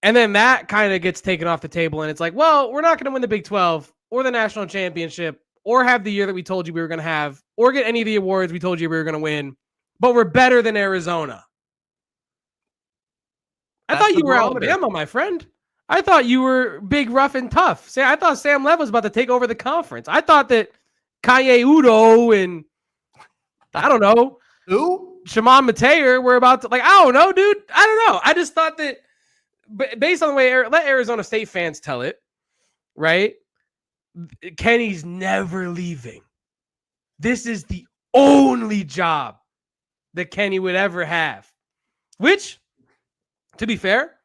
Speaker 1: And then that kind of gets taken off the table. And it's like, well, we're not going to win the Big 12 or the national championship or have the year that we told you we were going to have or get any of the awards we told you we were going to win, but we're better than Arizona. I thought you were Alabama, my friend. I thought you were big, rough, and tough. I thought Sam Lev was about to take over the conference. I thought that Kanye Udo and I don't know.
Speaker 2: Who?
Speaker 1: Shimon Mateer were about to, like, I don't know, dude. I don't know. I just thought that based on the way, let Arizona State fans tell it, right? Kenny's never leaving. This is the only job that Kenny would ever have, which, to be fair,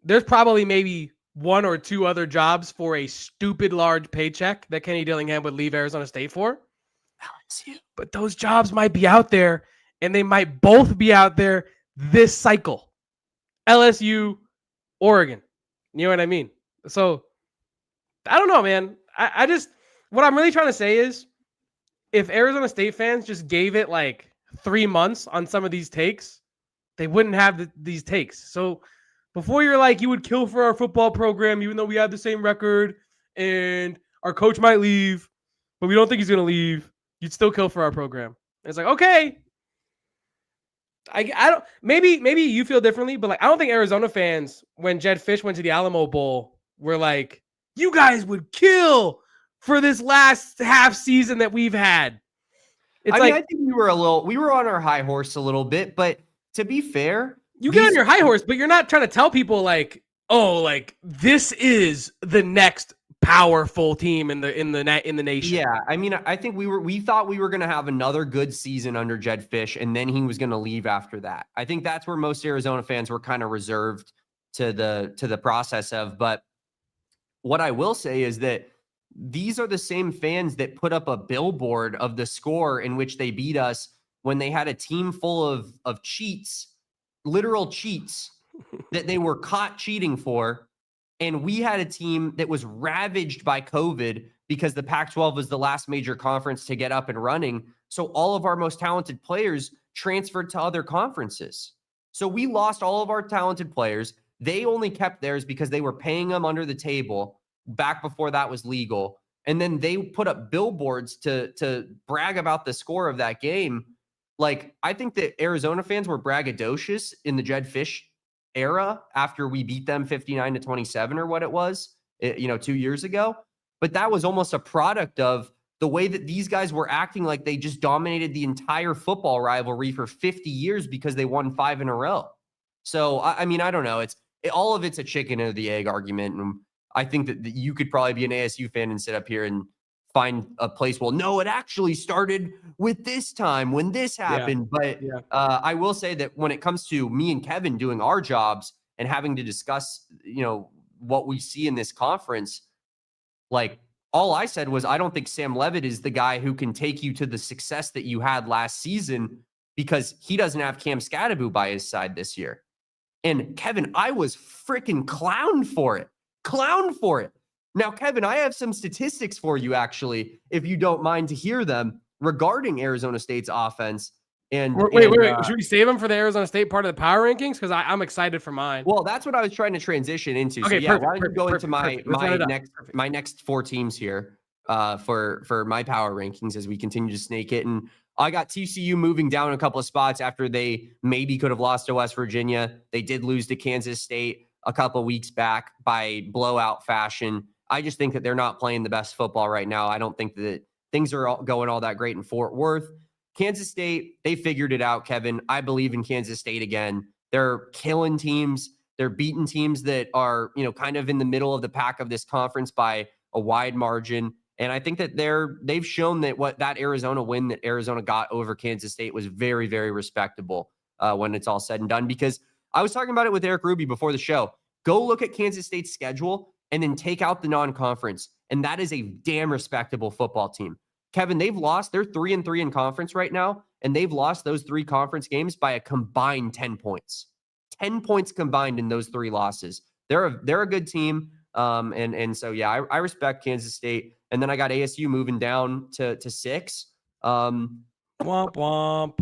Speaker 1: there's probably maybe one or two other jobs for a stupid large paycheck that Kenny Dillingham would leave Arizona State for. LSU. But those jobs might be out there, and they might both be out there this cycle. LSU, Oregon. You know what I mean? So I don't know, man. I just, what I'm really trying to say is, if Arizona State fans just gave it like 3 months on some of these takes, they wouldn't have these takes. So before you're like, you would kill for our football program, even though we have the same record and our coach might leave, but we don't think he's going to leave, you'd still kill for our program. And it's like, okay. I don't, maybe you feel differently, but like, I don't think Arizona fans, when Jed Fish went to the Alamo Bowl, were like, you guys would kill for this last half season that we've had. It's
Speaker 2: I think we were on our high horse a little bit, but to be fair,
Speaker 1: you get on your high horse, but you're not trying to tell people like, oh, like this is the next powerful team in the nation.
Speaker 2: Yeah, I mean, I think we thought we were going to have another good season under Jed Fish, and then he was going to leave after that. I think that's where most Arizona fans were kind of reserved to the process of. But what I will say is that these are the same fans that put up a billboard of the score in which they beat us when they had a team full of cheats, literal cheats that they were caught cheating for. And we had a team that was ravaged by COVID because the Pac-12 was the last major conference to get up and running. So all of our most talented players transferred to other conferences. So we lost all of our talented players. They only kept theirs because they were paying them under the table back before that was legal. And then they put up billboards to brag about the score of that game. Like, I think that Arizona fans were braggadocious in the Jed Fish era after we beat them 59-27 or what it was, 2 years ago. But that was almost a product of the way that these guys were acting like they just dominated the entire football rivalry for 50 years because they won 5 in a row. So, I mean, I don't know. All of it's a chicken or the egg argument. And I think that you could probably be an ASU fan and sit up here and find a place. Well, no, it actually started with this time when this happened.
Speaker 1: Yeah.
Speaker 2: But I will say that when it comes to me and Kevin doing our jobs and having to discuss, what we see in this conference, like all I said was, I don't think Sam Levitt is the guy who can take you to the success that you had last season because he doesn't have Cam Scadaboo by his side this year. And Kevin, I was freaking clowned for it. Now, Kevin, I have some statistics for you, actually, if you don't mind to hear them regarding Arizona State's offense. And
Speaker 1: wait. Should we save them for the Arizona State part of the power rankings? Because I'm excited for mine.
Speaker 2: Well, that's what I was trying to transition into.
Speaker 1: Okay,
Speaker 2: so yeah,
Speaker 1: perfect,
Speaker 2: why don't you go into my next 4 teams here for my power rankings as we continue to snake it. And I got TCU moving down a couple of spots after they maybe could have lost to West Virginia. They did lose to Kansas State a couple of weeks back by blowout fashion. I just think that they're not playing the best football right now. I don't think that things are going all that great in Fort Worth. Kansas State, they figured it out, Kevin. I believe in Kansas State again. They're killing teams. They're beating teams that are, kind of in the middle of the pack of this conference by a wide margin. And I think that they've shown that that Arizona win that Arizona got over Kansas State was very, very respectable when it's all said and done. Because I was talking about it with Eric Ruby before the show. Go look at Kansas State's schedule and then take out the non-conference. And that is a damn respectable football team. Kevin, they're 3-3 in conference right now, and they've lost those 3 conference games by a combined 10 points. 10 points combined in those 3 losses. They're a good team. And so, yeah, I respect Kansas State. And then I got ASU moving down to 6.
Speaker 1: Womp womp.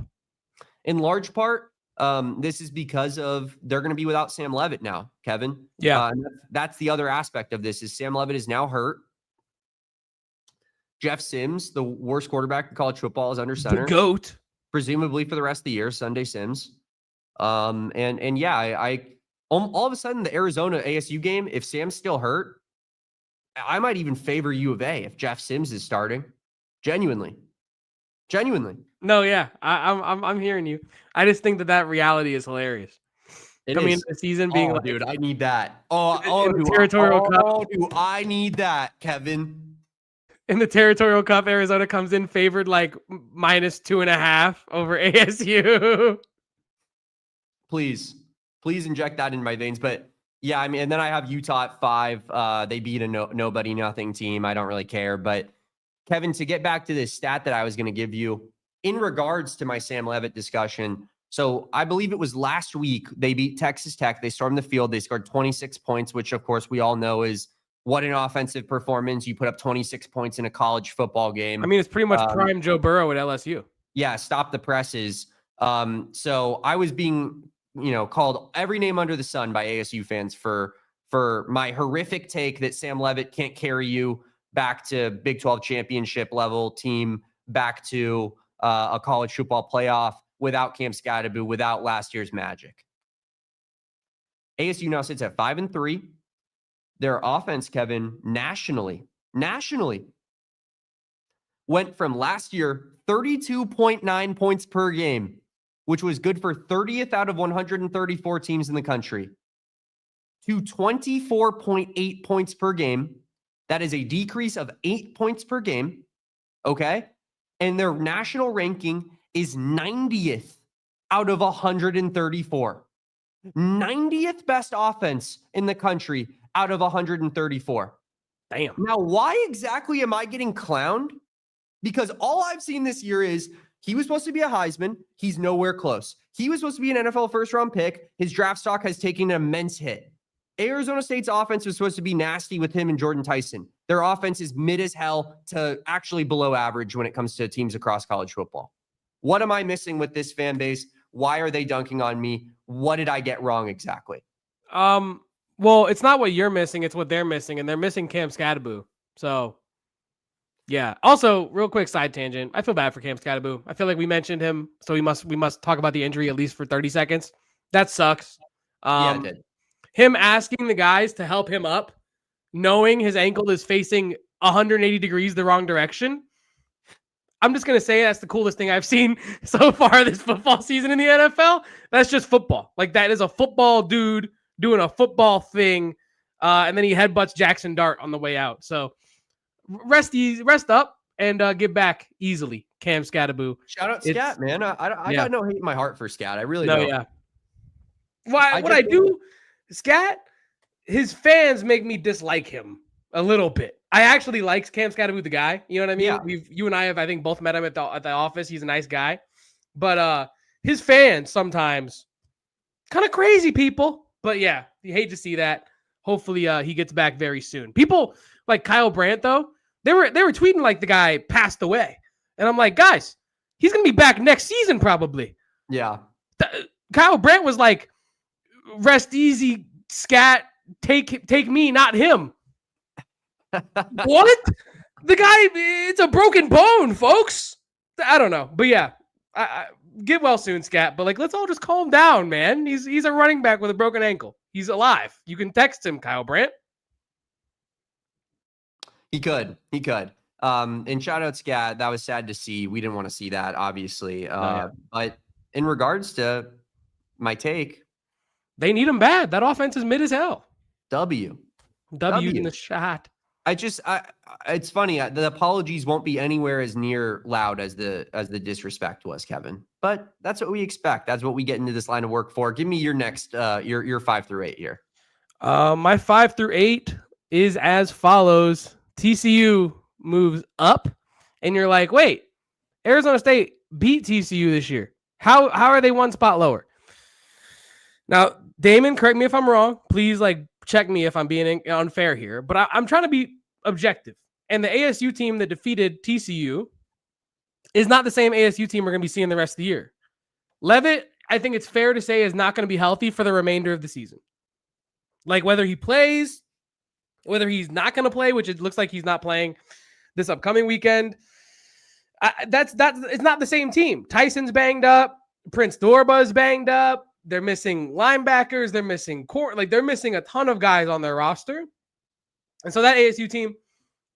Speaker 2: In large part, this is because of they're going to be without Sam Levitt now, Kevin.
Speaker 1: Yeah.
Speaker 2: And that's the other aspect of this is Sam Levitt is now hurt. Jeff Sims, the worst quarterback in college football, is under center.
Speaker 1: The GOAT.
Speaker 2: Presumably for the rest of the year, Sunday Sims. And yeah, I all of a sudden the Arizona ASU game, if Sam's still hurt, I might even favor U of A if Jeff Sims is starting. Genuinely.
Speaker 1: No, yeah, I'm hearing you. I just think that reality is hilarious. Coming into the season being like,
Speaker 2: dude, I need that.
Speaker 1: Territorial Cup.
Speaker 2: Do I need that, Kevin?
Speaker 1: In the Territorial Cup, Arizona comes in favored like -2.5 over ASU.
Speaker 2: Please inject that in my veins. But Yeah, I mean, and then I have Utah at 5. They beat a nobody nothing team. I don't really care. But Kevin, to get back to this stat that I was going to give you in regards to my Sam Levitt discussion. So I believe it was last week they beat Texas Tech. They stormed the field. They scored 26 points, which of course we all know is what an offensive performance. You put up 26 points in a college football game.
Speaker 1: I mean, it's pretty much prime Joe Burrow at LSU.
Speaker 2: Yeah, stop the presses. So I was being, called every name under the sun by ASU fans for my horrific take that Sam Levitt can't carry you back to Big 12 championship level team, back to a college football playoff without Cam Skattebo, without last year's magic. ASU now sits at 5-3. Their offense, Kevin, nationally went from last year 32.9 points per game, which was good for 30th out of 134 teams in the country, to 24.8 points per game. That is a decrease of 8 points per game. Okay. And their national ranking is 90th out of 134. 90th best offense in the country out of 134.
Speaker 1: Damn.
Speaker 2: Now, why exactly am I getting clowned? Because all I've seen this year is he was supposed to be a Heisman. He's nowhere close. He was supposed to be an NFL first-round pick. His draft stock has taken an immense hit. Arizona State's offense was supposed to be nasty with him and Jordan Tyson. Their offense is mid as hell to actually below average when it comes to teams across college football. What am I missing with this fan base? Why are they dunking on me? What did I get wrong exactly?
Speaker 1: Well, it's not what you're missing, it's what they're missing, and they're missing Cam Skattebo. So, yeah. Also, real quick side tangent. I feel bad for Cam Skattebo. I feel like we mentioned him, so we must talk about the injury at least for 30 seconds. That sucks.
Speaker 2: Yeah, it did.
Speaker 1: Him asking the guys to help him up, knowing his ankle is facing 180 degrees the wrong direction. I'm just going to say that's the coolest thing I've seen so far this football season in the NFL. That's just football. Like, that is a football dude doing a football thing, and then he headbutts Jackson Dart on the way out. So rest up and get back easily, Cam Skattebo.
Speaker 2: Shout out Scat, man. I got no hate in my heart for Scat. I really don't.
Speaker 1: Yeah. What I do, Scat, his fans make me dislike him a little bit. I actually like Cam Skattebo, the guy. You know what I mean?
Speaker 2: Yeah.
Speaker 1: You and I have, I think, both met him at the office. He's a nice guy. But his fans sometimes kind of crazy people. But yeah, you hate to see that. Hopefully he gets back very soon. People like Kyle Brandt, though, they were tweeting like the guy passed away. And I'm like, guys, he's going to be back next season probably.
Speaker 2: Yeah.
Speaker 1: Kyle Brandt was like, rest easy, Scat, take me, not him. What? The guy, it's a broken bone, folks. I don't know. But yeah, I get well soon, Scat. But like, let's all just calm down, man. He's a running back with a broken ankle. He's alive. You can text him, Kyle Brandt.
Speaker 2: He could. And shout out Scat. That was sad to see. We didn't want to see that, obviously. But in regards to my take,
Speaker 1: they need him bad. That offense is mid as hell.
Speaker 2: W
Speaker 1: in the shot.
Speaker 2: It's funny. The apologies won't be anywhere as near loud as the disrespect was, Kevin. But that's what we expect. That's what we get into this line of work for. Give me your next, your 5 through 8 here.
Speaker 1: My 5 through 8 is as follows. TCU moves up, and you're like, wait, Arizona State beat TCU this year. How are they one spot lower? Now, Damon, correct me if I'm wrong. Please, check me if I'm being unfair here. But I'm trying to be objective. And the ASU team that defeated TCU is not the same ASU team we're going to be seeing the rest of the year. Levitt, I think it's fair to say, is not going to be healthy for the remainder of the season. Like, whether he plays, whether he's not going to play, which it looks like he's not playing this upcoming weekend, it's not the same team. Tyson's banged up. Prince Dorba's banged up. They're missing linebackers. They're missing court. They're missing a ton of guys on their roster. And so that ASU team,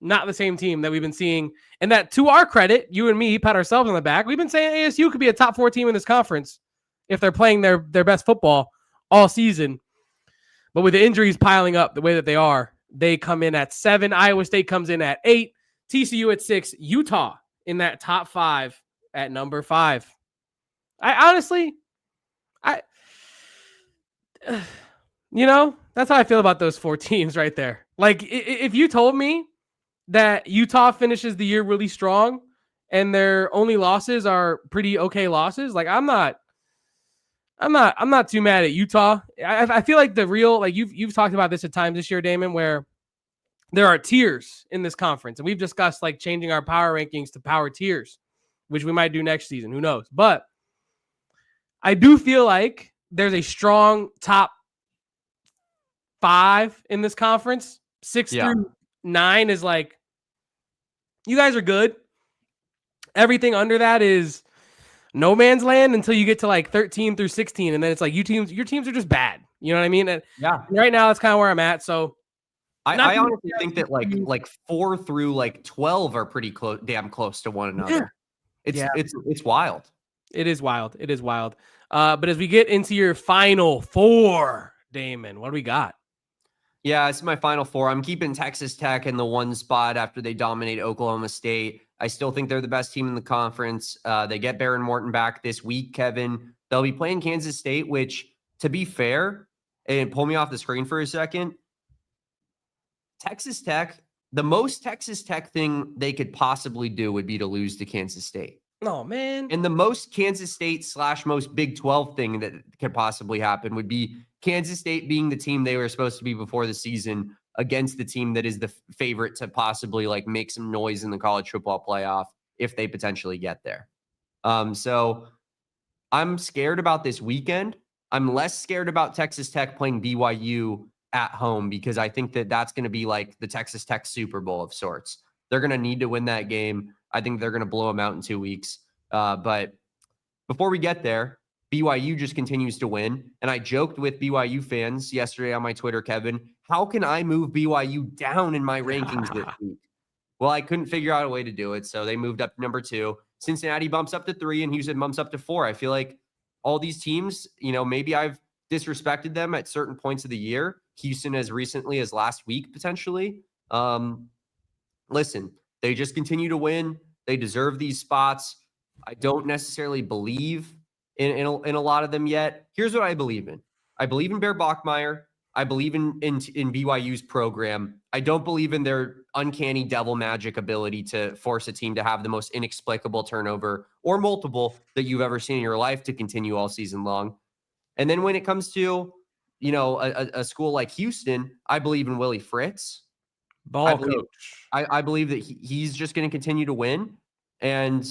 Speaker 1: not the same team that we've been seeing. And that, to our credit, you and me pat ourselves on the back. We've been saying ASU could be a top 4 team in this conference if they're playing their best football all season. But with the injuries piling up the way that they are, they come in at 7. Iowa State comes in at 8. TCU at 6. Utah in that top 5 at number 5. You know, that's how I feel about those 4 teams right there. Like, if you told me that Utah finishes the year really strong and their only losses are pretty okay losses, like I'm not too mad at Utah. I feel like the real, like you've talked about this at times this year, Damon, where there are tiers in this conference, and we've discussed like changing our power rankings to power tiers, which we might do next season. Who knows? But I do feel like there's a strong top 5 in this conference. 6 through 9 is like, you guys are good. Everything under that is no man's land until you get to like 13 through 16. And then it's like your teams are just bad. You know what I mean? And right now that's kind of where I'm at. So
Speaker 2: I honestly think that like 4 through like 12 are pretty close, damn close to one another. Yeah. It's wild.
Speaker 1: It is wild. It is wild. But as we get into your final 4, Damon, what do we got?
Speaker 2: Yeah, it's my final 4. I'm keeping Texas Tech in the 1 spot after they dominate Oklahoma State. I still think they're the best team in the conference. They get Baron Morton back this week, Kevin. They'll be playing Kansas State, which, to be fair, and pull me off the screen for a second, Texas Tech, the most Texas Tech thing they could possibly do would be to lose to Kansas State.
Speaker 1: Oh, man.
Speaker 2: And the most Kansas State / most Big 12 thing that could possibly happen would be Kansas State being the team they were supposed to be before the season against the team that is the favorite to possibly like make some noise in the college football playoff if they potentially get there. So I'm scared about this weekend. I'm less scared about Texas Tech playing BYU at home because I think that that's going to be like the Texas Tech Super Bowl of sorts. They're going to need to win that game. I think they're going to blow them out in 2 weeks. But before we get there, BYU just continues to win. And I joked with BYU fans yesterday on my Twitter, Kevin, how can I move BYU down in my rankings this week? Well, I couldn't figure out a way to do it. So they moved up to number 2. Cincinnati bumps up to 3 and Houston bumps up to 4. I feel like all these teams, you know, maybe I've disrespected them at certain points of the year. Houston as recently as last week, potentially. Listen, they just continue to win. They deserve these spots. I don't necessarily believe in a lot of them yet. Here's what I believe in. I believe in Bear Bachmeier. I believe in BYU's program. I don't believe in their uncanny devil magic ability to force a team to have the most inexplicable turnover or multiple that you've ever seen in your life to continue all season long. And then when it comes to, you know, a school like Houston, I believe in Willie Fritz. I believe that he's just going to continue to win. And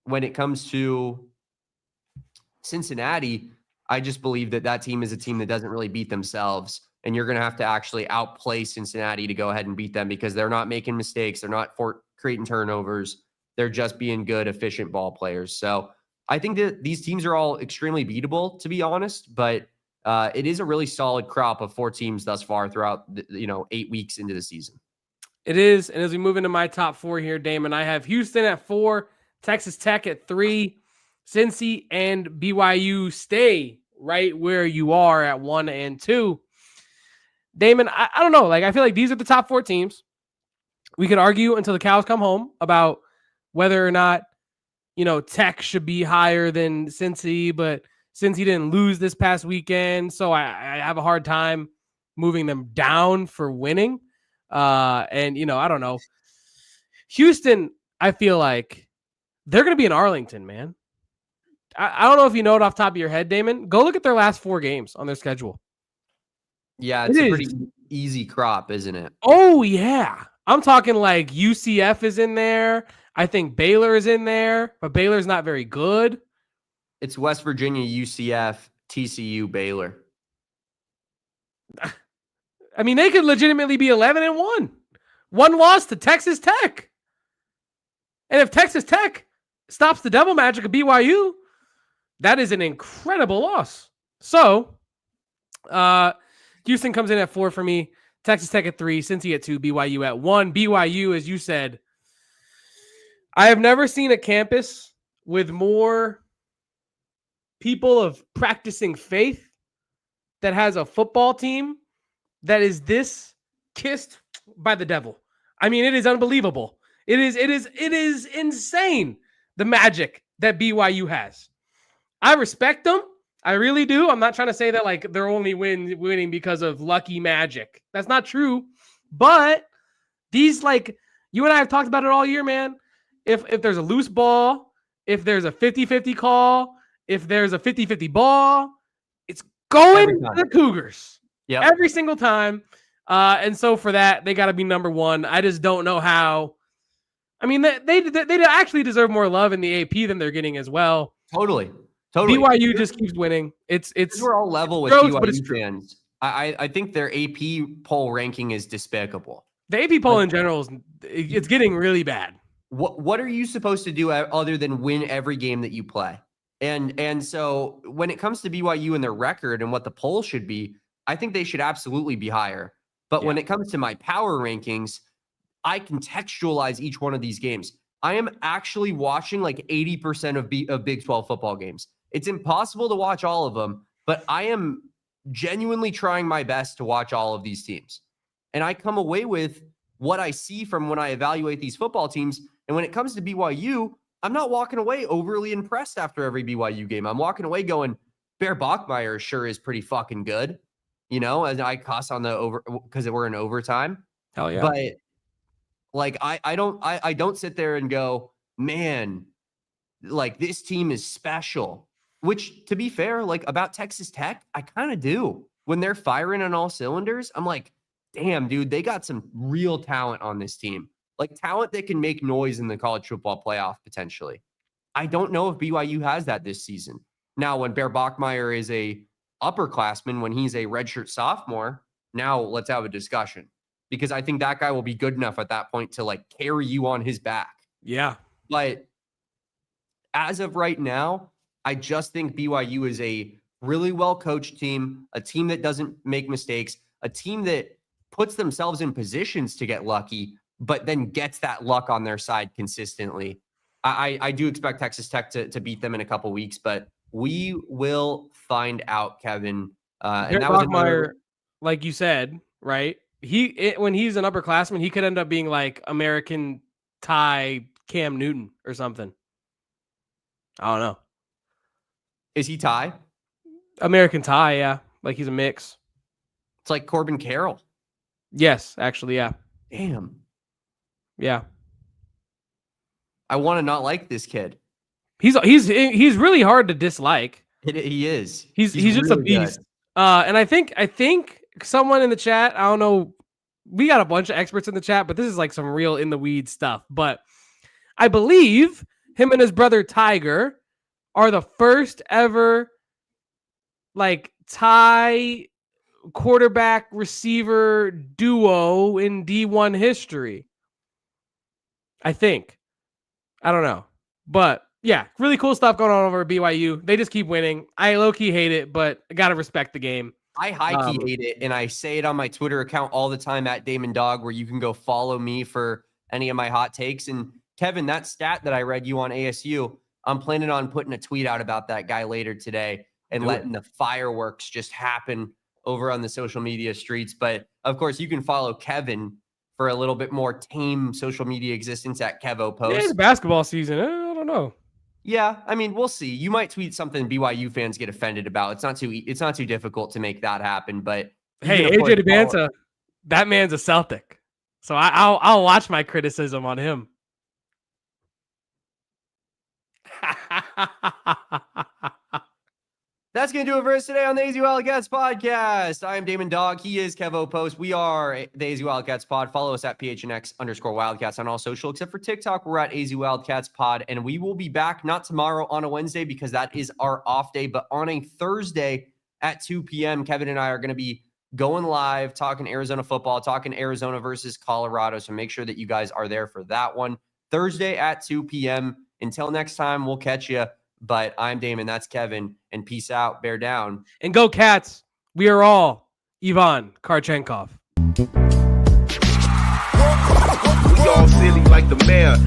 Speaker 2: when it comes to Cincinnati, I just believe that team is a team that doesn't really beat themselves. And you're going to have to actually outplay Cincinnati to go ahead and beat them because they're not making mistakes. They're not creating turnovers. They're just being good, efficient ball players. So I think that these teams are all extremely beatable, to be honest. But it is a really solid crop of 4 teams thus far throughout, 8 weeks into the season.
Speaker 1: It is. And as we move into my top 4 here, Damon, I have Houston at 4, Texas Tech at 3, Cincy and BYU stay right where you are at 1 and 2. Damon, I don't know. Like, I feel like these are the top 4 teams. We could argue until the cows come home about whether or not, Tech should be higher than Cincy, but Cincy didn't lose this past weekend, so I have a hard time moving them down for winning. I don't know. Houston, I feel like they're going to be in Arlington, man. I don't know if you know it off the top of your head, Damon. Go look at their last 4 games on their schedule.
Speaker 2: Yeah, it's a pretty easy crop, isn't it?
Speaker 1: Oh, yeah. I'm talking like UCF is in there. I think Baylor is in there, but Baylor's not very good.
Speaker 2: It's West Virginia, UCF, TCU, Baylor.
Speaker 1: I mean, they could legitimately be 11-1. 1 loss to Texas Tech. And if Texas Tech stops the devil magic of BYU, that is an incredible loss. So, Houston comes in at 4 for me. Texas Tech at 3, Cincy at 2, BYU at 1. BYU, as you said, I have never seen a campus with more people of practicing faith that has a football team that is this kissed by the devil. I mean, it is unbelievable. It is insane, the magic that BYU has. I respect them. I really do. I'm not trying to say that like they're only winning because of lucky magic. That's not true. But these, like, you and I have talked about it all year, man. If there's a loose ball, if there's a 50-50 call, if there's a 50-50 ball, it's going to the Cougars.
Speaker 2: Yeah,
Speaker 1: every single time. And so for that, they got to be number one. I just don't know how. I mean, they actually deserve more love in the AP than they're getting as well.
Speaker 2: Totally.
Speaker 1: BYU just keeps winning. It's
Speaker 2: we're all level with BYU fans. I think their AP poll ranking is despicable.
Speaker 1: The AP poll in general it's getting really bad.
Speaker 2: What are you supposed to do other than win every game that you play? And so when it comes to BYU and their record and what the poll should be, I think they should absolutely be higher. But when it comes to my power rankings, I contextualize each one of these games. I am actually watching like 80% of Big 12 football games. It's impossible to watch all of them, but I am genuinely trying my best to watch all of these teams. And I come away with what I see from when I evaluate these football teams. And when it comes to BYU, I'm not walking away overly impressed after every BYU game. I'm walking away going, Bear Bachmeier sure is pretty fucking good. You know, as I cuss on the over because we're in overtime.
Speaker 1: Hell yeah.
Speaker 2: But like, I don't sit there and go, man, like this team is special, which to be fair, like about Texas Tech, I kind of do. When they're firing on all cylinders, I'm like, damn, dude, they got some real talent on this team. Like talent that can make noise in the college football playoff potentially. I don't know if BYU has that this season. Now, when Bear Bachmeier is a upperclassman, when he's a redshirt sophomore, now let's have a discussion. Because I think that guy will be good enough at that point to like carry you on his back.
Speaker 1: Yeah.
Speaker 2: But as of right now, I just think BYU is a really well-coached team, a team that doesn't make mistakes, a team that puts themselves in positions to get lucky, but then gets that luck on their side consistently. I do expect Texas Tech to beat them in a couple weeks, but we will find out, Kevin. And that was
Speaker 1: Bachmeier, like you said, right? When he's an upperclassman, he could end up being like American Thai Cam Newton or something. I don't know.
Speaker 2: Is he Thai?
Speaker 1: American Thai, yeah. Like he's a mix.
Speaker 2: It's like Corbin Carroll.
Speaker 1: Yes, actually, yeah.
Speaker 2: Damn.
Speaker 1: Yeah.
Speaker 2: I want to not like this kid.
Speaker 1: He's really hard to dislike.
Speaker 2: He is.
Speaker 1: He's just really a beast. And I think someone in the chat, I don't know, we got a bunch of experts in the chat, but this is like some real in the weeds stuff. But I believe him and his brother Tiger are the first ever like Thai quarterback receiver duo in D1 history. I think. I don't know. But yeah, really cool stuff going on over at BYU. They just keep winning. I low-key hate it, but I got to respect the game.
Speaker 2: I high-key hate it, and I say it on my Twitter account all the time at Damon Dog, where you can go follow me for any of my hot takes. And Kevin, that stat that I read you on ASU, I'm planning on putting a tweet out about that guy later today and letting the fireworks just happen over on the social media streets. But of course, you can follow Kevin for a little bit more tame social media existence at Kevo Post.
Speaker 1: Yeah, it's basketball season. I don't know.
Speaker 2: Yeah, I mean, we'll see. You might tweet something BYU fans get offended about. It's not too difficult to make that happen. But
Speaker 1: hey, AJ DeBanta, that man's a Celtic, so I'll watch my criticism on him.
Speaker 2: That's going to do it for us today on the AZ Wildcats podcast. I am Damon Dog. He is Kevo Post. We are the AZ Wildcats pod. Follow us at PHNX_Wildcats on all social, except for TikTok. We're at AZ Wildcats pod, and we will be back not tomorrow on a Wednesday because that is our off day, but on a Thursday at 2 p.m. Kevin and I are going to be going live, talking Arizona football, talking Arizona versus Colorado. So make sure that you guys are there for that one. Thursday at 2 p.m. Until next time, we'll catch you. But I'm Damon, that's Kevin, and peace out, bear down.
Speaker 1: And go Cats. We are all Ivan Kharchenkov.
Speaker 4: We all silly like the mayor.